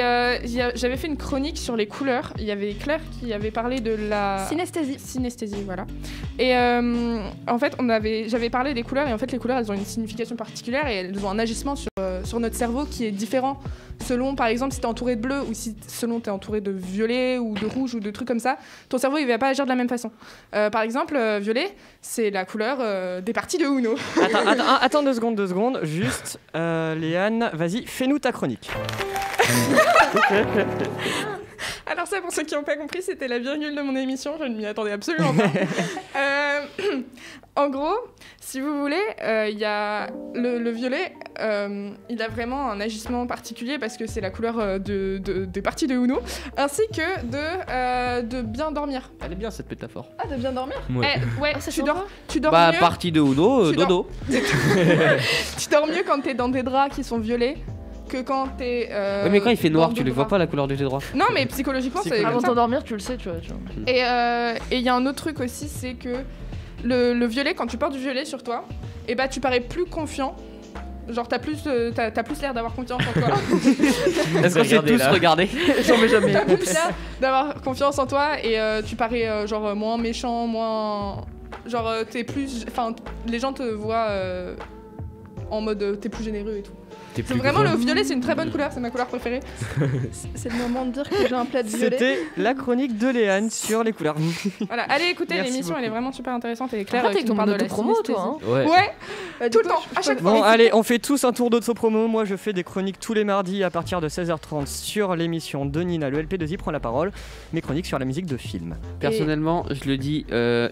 Speaker 7: j'avais fait une chronique sur les couleurs. Il y avait Claire qui avait parlé de la synesthésie, voilà. Et en fait, j'avais parlé des couleurs et en fait les couleurs elles ont une signification particulière et elles ont un agissement sur notre cerveau qui est différent selon par exemple si t'es entouré de bleu ou si selon t'es entouré de violet ou de rouge ou de trucs comme ça. Ton cerveau il va pas agir de la même façon. Par exemple, violet c'est la couleur des parties de Uno.
Speaker 1: Attends 2 secondes. Juste, Léane, vas-y, fais-nous ta chronique.
Speaker 7: Alors ça, pour ceux qui n'ont pas compris, c'était la virgule de mon émission. Je ne m'y attendais absolument pas. En gros, si vous voulez, il y a le violet, il a vraiment un agissement particulier parce que c'est la couleur des parties de Uno, ainsi que de bien dormir.
Speaker 3: Elle est bien cette métaphore.
Speaker 6: Ah, de bien dormir.
Speaker 4: Ouais.
Speaker 7: Ouais, tu dors
Speaker 3: Bah,
Speaker 7: mieux.
Speaker 3: partie de Uno,
Speaker 7: Tu
Speaker 3: dodo.
Speaker 7: Tu dors mieux quand t'es dans des draps qui sont violets que quand t'es.
Speaker 3: Ouais, mais quand il fait noir,
Speaker 7: dans
Speaker 3: tu
Speaker 7: deux
Speaker 3: les vois
Speaker 7: draps.
Speaker 3: pas la couleur de tes draps.
Speaker 7: Non, mais psychologiquement, c'est
Speaker 5: Avant
Speaker 7: comme
Speaker 5: de
Speaker 7: ça.
Speaker 5: t'endormir, tu le sais, tu vois.
Speaker 7: Et il y a un autre truc aussi, c'est que le violet, quand tu portes du violet sur toi, et bah tu parais plus confiant. Genre t'as plus l'air d'avoir confiance en toi.
Speaker 3: Est-ce qu'on s'est
Speaker 4: Regardez
Speaker 3: tous
Speaker 4: là.
Speaker 3: regardé?
Speaker 5: J'en mets jamais.
Speaker 7: T'as plus l'air d'avoir confiance en toi et tu parais genre moins méchant, moins genre t'es plus, enfin les gens te voient en mode t'es plus généreux et tout.
Speaker 4: T'es
Speaker 7: C'est
Speaker 4: plus
Speaker 7: vraiment
Speaker 4: grand.
Speaker 7: le violet, c'est une très bonne couleur, c'est ma couleur préférée.
Speaker 6: C'est le moment de dire que j'ai un plat de violet.
Speaker 1: C'était la chronique de Léane sur les couleurs.
Speaker 7: Voilà, allez écouter
Speaker 1: Merci
Speaker 7: l'émission, elle est
Speaker 1: beaucoup.
Speaker 7: vraiment super intéressante et Claire
Speaker 5: Arrête avec
Speaker 7: qui
Speaker 5: ton
Speaker 7: nous parle de
Speaker 5: mode de
Speaker 7: la
Speaker 5: promo, toi.
Speaker 7: synesthésie.
Speaker 5: Hein.
Speaker 4: Ouais.
Speaker 7: Ouais.
Speaker 6: Du
Speaker 7: Tout
Speaker 6: coup,
Speaker 7: le temps, à chaque fois.
Speaker 1: Bon, allez, on fait tous un tour d'autopromo. Moi, je fais des chroniques tous les mardis à partir de 16h30 sur l'émission de Nina. Le LP2I prend la parole. Mes chroniques sur la musique de film.
Speaker 3: Personnellement, je le dis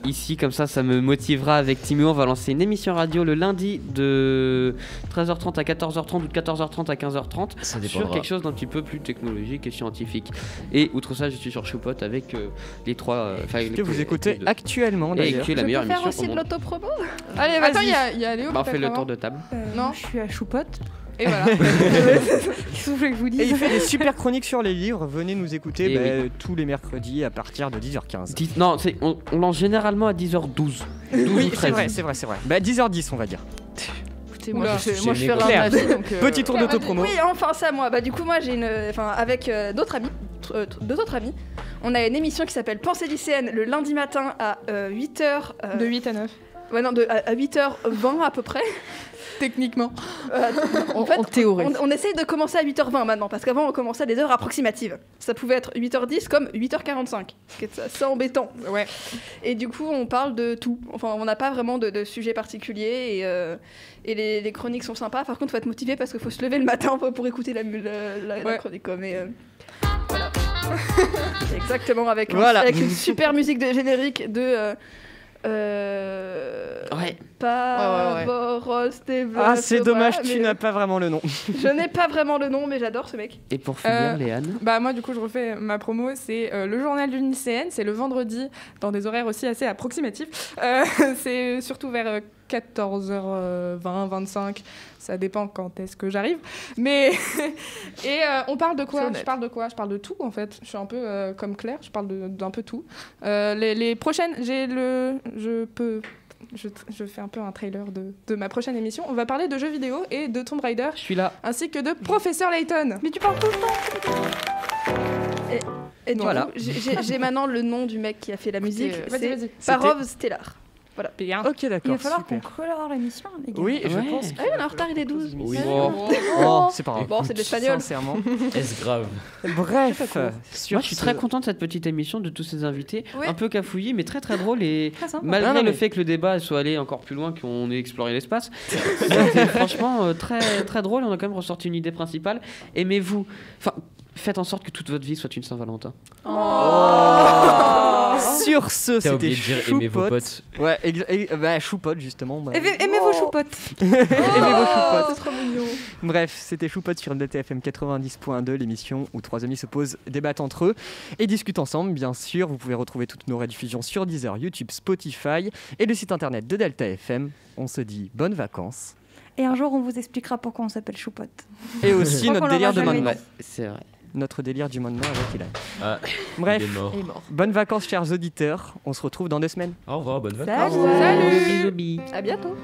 Speaker 3: ici, comme ça me motivera avec Timéo. On va lancer une émission radio le lundi de 13h30 à 14h30 ou de 14h30 à 15h30
Speaker 4: Ça
Speaker 3: sur
Speaker 4: dépendra.
Speaker 3: quelque chose d'un petit peu plus technologique et scientifique. Et outre ça, je suis sur Choupot avec les trois.
Speaker 1: Que vous écoutez actuellement
Speaker 3: et
Speaker 1: d'ailleurs.
Speaker 3: qui est la
Speaker 6: Je
Speaker 3: meilleure
Speaker 6: peux faire
Speaker 3: émission
Speaker 6: aussi
Speaker 3: au
Speaker 6: de
Speaker 3: monde.
Speaker 6: l'autopromo.
Speaker 7: Allez, attends, il y a Léo.
Speaker 3: Bah, on fait
Speaker 7: peut-être
Speaker 3: le
Speaker 7: avant.
Speaker 3: tour de table.
Speaker 7: Non.
Speaker 2: Je suis à Choupot.
Speaker 7: Et voilà.
Speaker 2: Qu'est-ce que vous voulez que je vous
Speaker 1: Et
Speaker 2: dise
Speaker 1: il fait des super chroniques sur les livres. Venez nous écouter
Speaker 3: Et
Speaker 1: tous les mercredis à partir de 10h15.
Speaker 3: Non, on lance généralement à 10h12. 12
Speaker 1: Oui,
Speaker 3: ou 13.
Speaker 1: c'est vrai. Bah 10h10 on va dire.
Speaker 5: Écoutez,
Speaker 7: Oula,
Speaker 5: moi je fais
Speaker 4: j'ai
Speaker 5: rien de
Speaker 1: Claire.
Speaker 5: ma vie. Donc,
Speaker 1: Petit tour d'autopromo.
Speaker 6: Oui, enfin ça moi. Bah du coup moi j'ai une, enfin avec d'autres amis, deux autres amis, on a une émission qui s'appelle Pensée lycéenne le lundi matin à 8h.
Speaker 7: De 8 à 9,
Speaker 6: Ouais non, à 8h20 à peu près.
Speaker 7: techniquement.
Speaker 6: En fait,
Speaker 5: en théorie.
Speaker 6: on essaye de commencer à 8h20 maintenant, parce qu'avant on commençait à des heures approximatives. Ça pouvait être 8h10 comme 8h45, ce qui est assez embêtant.
Speaker 7: Ouais.
Speaker 6: Et du coup on parle de tout. Enfin on n'a pas vraiment de sujet particulier et les chroniques sont sympas. Par contre faut être motivé parce qu'il faut se lever le matin pour écouter la
Speaker 7: Ouais.
Speaker 6: chronique. Quoi. Mais voilà. Exactement, avec
Speaker 1: Voilà.
Speaker 6: avec une super musique de générique de...
Speaker 3: Ouais.
Speaker 6: Pas
Speaker 5: Ouais.
Speaker 6: Boros Steve.
Speaker 1: Ah c'est dommage, tu
Speaker 6: mais
Speaker 1: n'as pas vraiment le nom.
Speaker 6: Je n'ai pas vraiment le nom, mais j'adore ce mec.
Speaker 3: Et pour finir, Léane.
Speaker 7: Bah moi du coup je refais ma promo, c'est le journal d'une lycéenne, c'est le vendredi dans des horaires aussi assez approximatifs. C'est surtout vers 14h20, 25, ça dépend quand est-ce que j'arrive. Mais et on parle de
Speaker 5: C'est
Speaker 7: quoi?
Speaker 5: honnête.
Speaker 7: Je parle de quoi? Je parle de tout en fait. Je suis un peu comme Claire, je parle d'un peu tout. Les prochaines, je fais un peu un trailer de ma prochaine émission. On va parler de jeux vidéo et de Tomb Raider,
Speaker 3: Je suis là.
Speaker 7: ainsi que de Professeur Layton.
Speaker 6: Mais tu parles tout le temps. Et du
Speaker 1: Voilà.
Speaker 6: coup, j'ai maintenant le nom du mec qui a fait la musique.
Speaker 7: Vas-y,
Speaker 6: C'est
Speaker 7: vas-y.
Speaker 6: Parov Stellar. Voilà.
Speaker 7: Bien.
Speaker 1: Ok
Speaker 2: Il
Speaker 1: d'accord.
Speaker 2: va falloir qu'on
Speaker 1: super.
Speaker 2: colore l'émission, les gars.
Speaker 1: Oui, je
Speaker 3: Ouais.
Speaker 1: pense.
Speaker 6: Ah oui, on est en retard, il est 12.
Speaker 3: Oui.
Speaker 1: Oh, c'est pas grave.
Speaker 6: Bon, c'est de l'espagnol.
Speaker 1: Sincèrement.
Speaker 4: Est-ce grave?
Speaker 1: Bref,
Speaker 3: Moi, je suis très content de cette petite émission, de tous ces invités.
Speaker 6: Ouais.
Speaker 3: Un peu cafouillis, mais très très drôle. Et
Speaker 2: Très sympa.
Speaker 3: malgré
Speaker 1: Non,
Speaker 3: le
Speaker 1: mais-
Speaker 3: fait que le débat soit allé encore plus loin, qu'on ait exploré l'espace, c'était franchement très très drôle. On a quand même ressorti une idée principale. Aimez-vous. Enfin, faites en sorte que toute votre vie soit une Saint-Valentin.
Speaker 1: Sur ce,
Speaker 4: T'as
Speaker 1: c'était
Speaker 4: oublié de dire aimez vos
Speaker 1: Choupot.
Speaker 4: potes.
Speaker 1: Ouais, bah Choupot justement. Bah.
Speaker 2: Aimez vos choupottes.
Speaker 1: Aimez vos choupottes.
Speaker 6: C'est trop mignon.
Speaker 1: Bref, c'était Choupot sur DTFM 90.2, l'émission où trois amis se posent, débattent entre eux et discutent ensemble. Bien sûr, vous pouvez retrouver toutes nos rediffusions sur Deezer, YouTube, Spotify et le site internet de Delta FM. On se dit bonnes vacances.
Speaker 2: Et un jour, on vous expliquera pourquoi on s'appelle Choupotte.
Speaker 1: Et aussi
Speaker 2: crois
Speaker 1: notre
Speaker 2: qu'on
Speaker 1: délire
Speaker 2: l'aura
Speaker 1: de
Speaker 2: jamais
Speaker 1: maintenant.
Speaker 3: C'est vrai.
Speaker 1: Notre délire du maintenant avec Ilan.
Speaker 4: Ah,
Speaker 1: Bref,
Speaker 4: il est mort.
Speaker 5: Il est mort.
Speaker 1: bonnes vacances chers auditeurs. On se retrouve dans 2 semaines.
Speaker 4: Au revoir, bonne vacances.
Speaker 2: Salut.
Speaker 3: Bisous, bisous.
Speaker 6: À bientôt.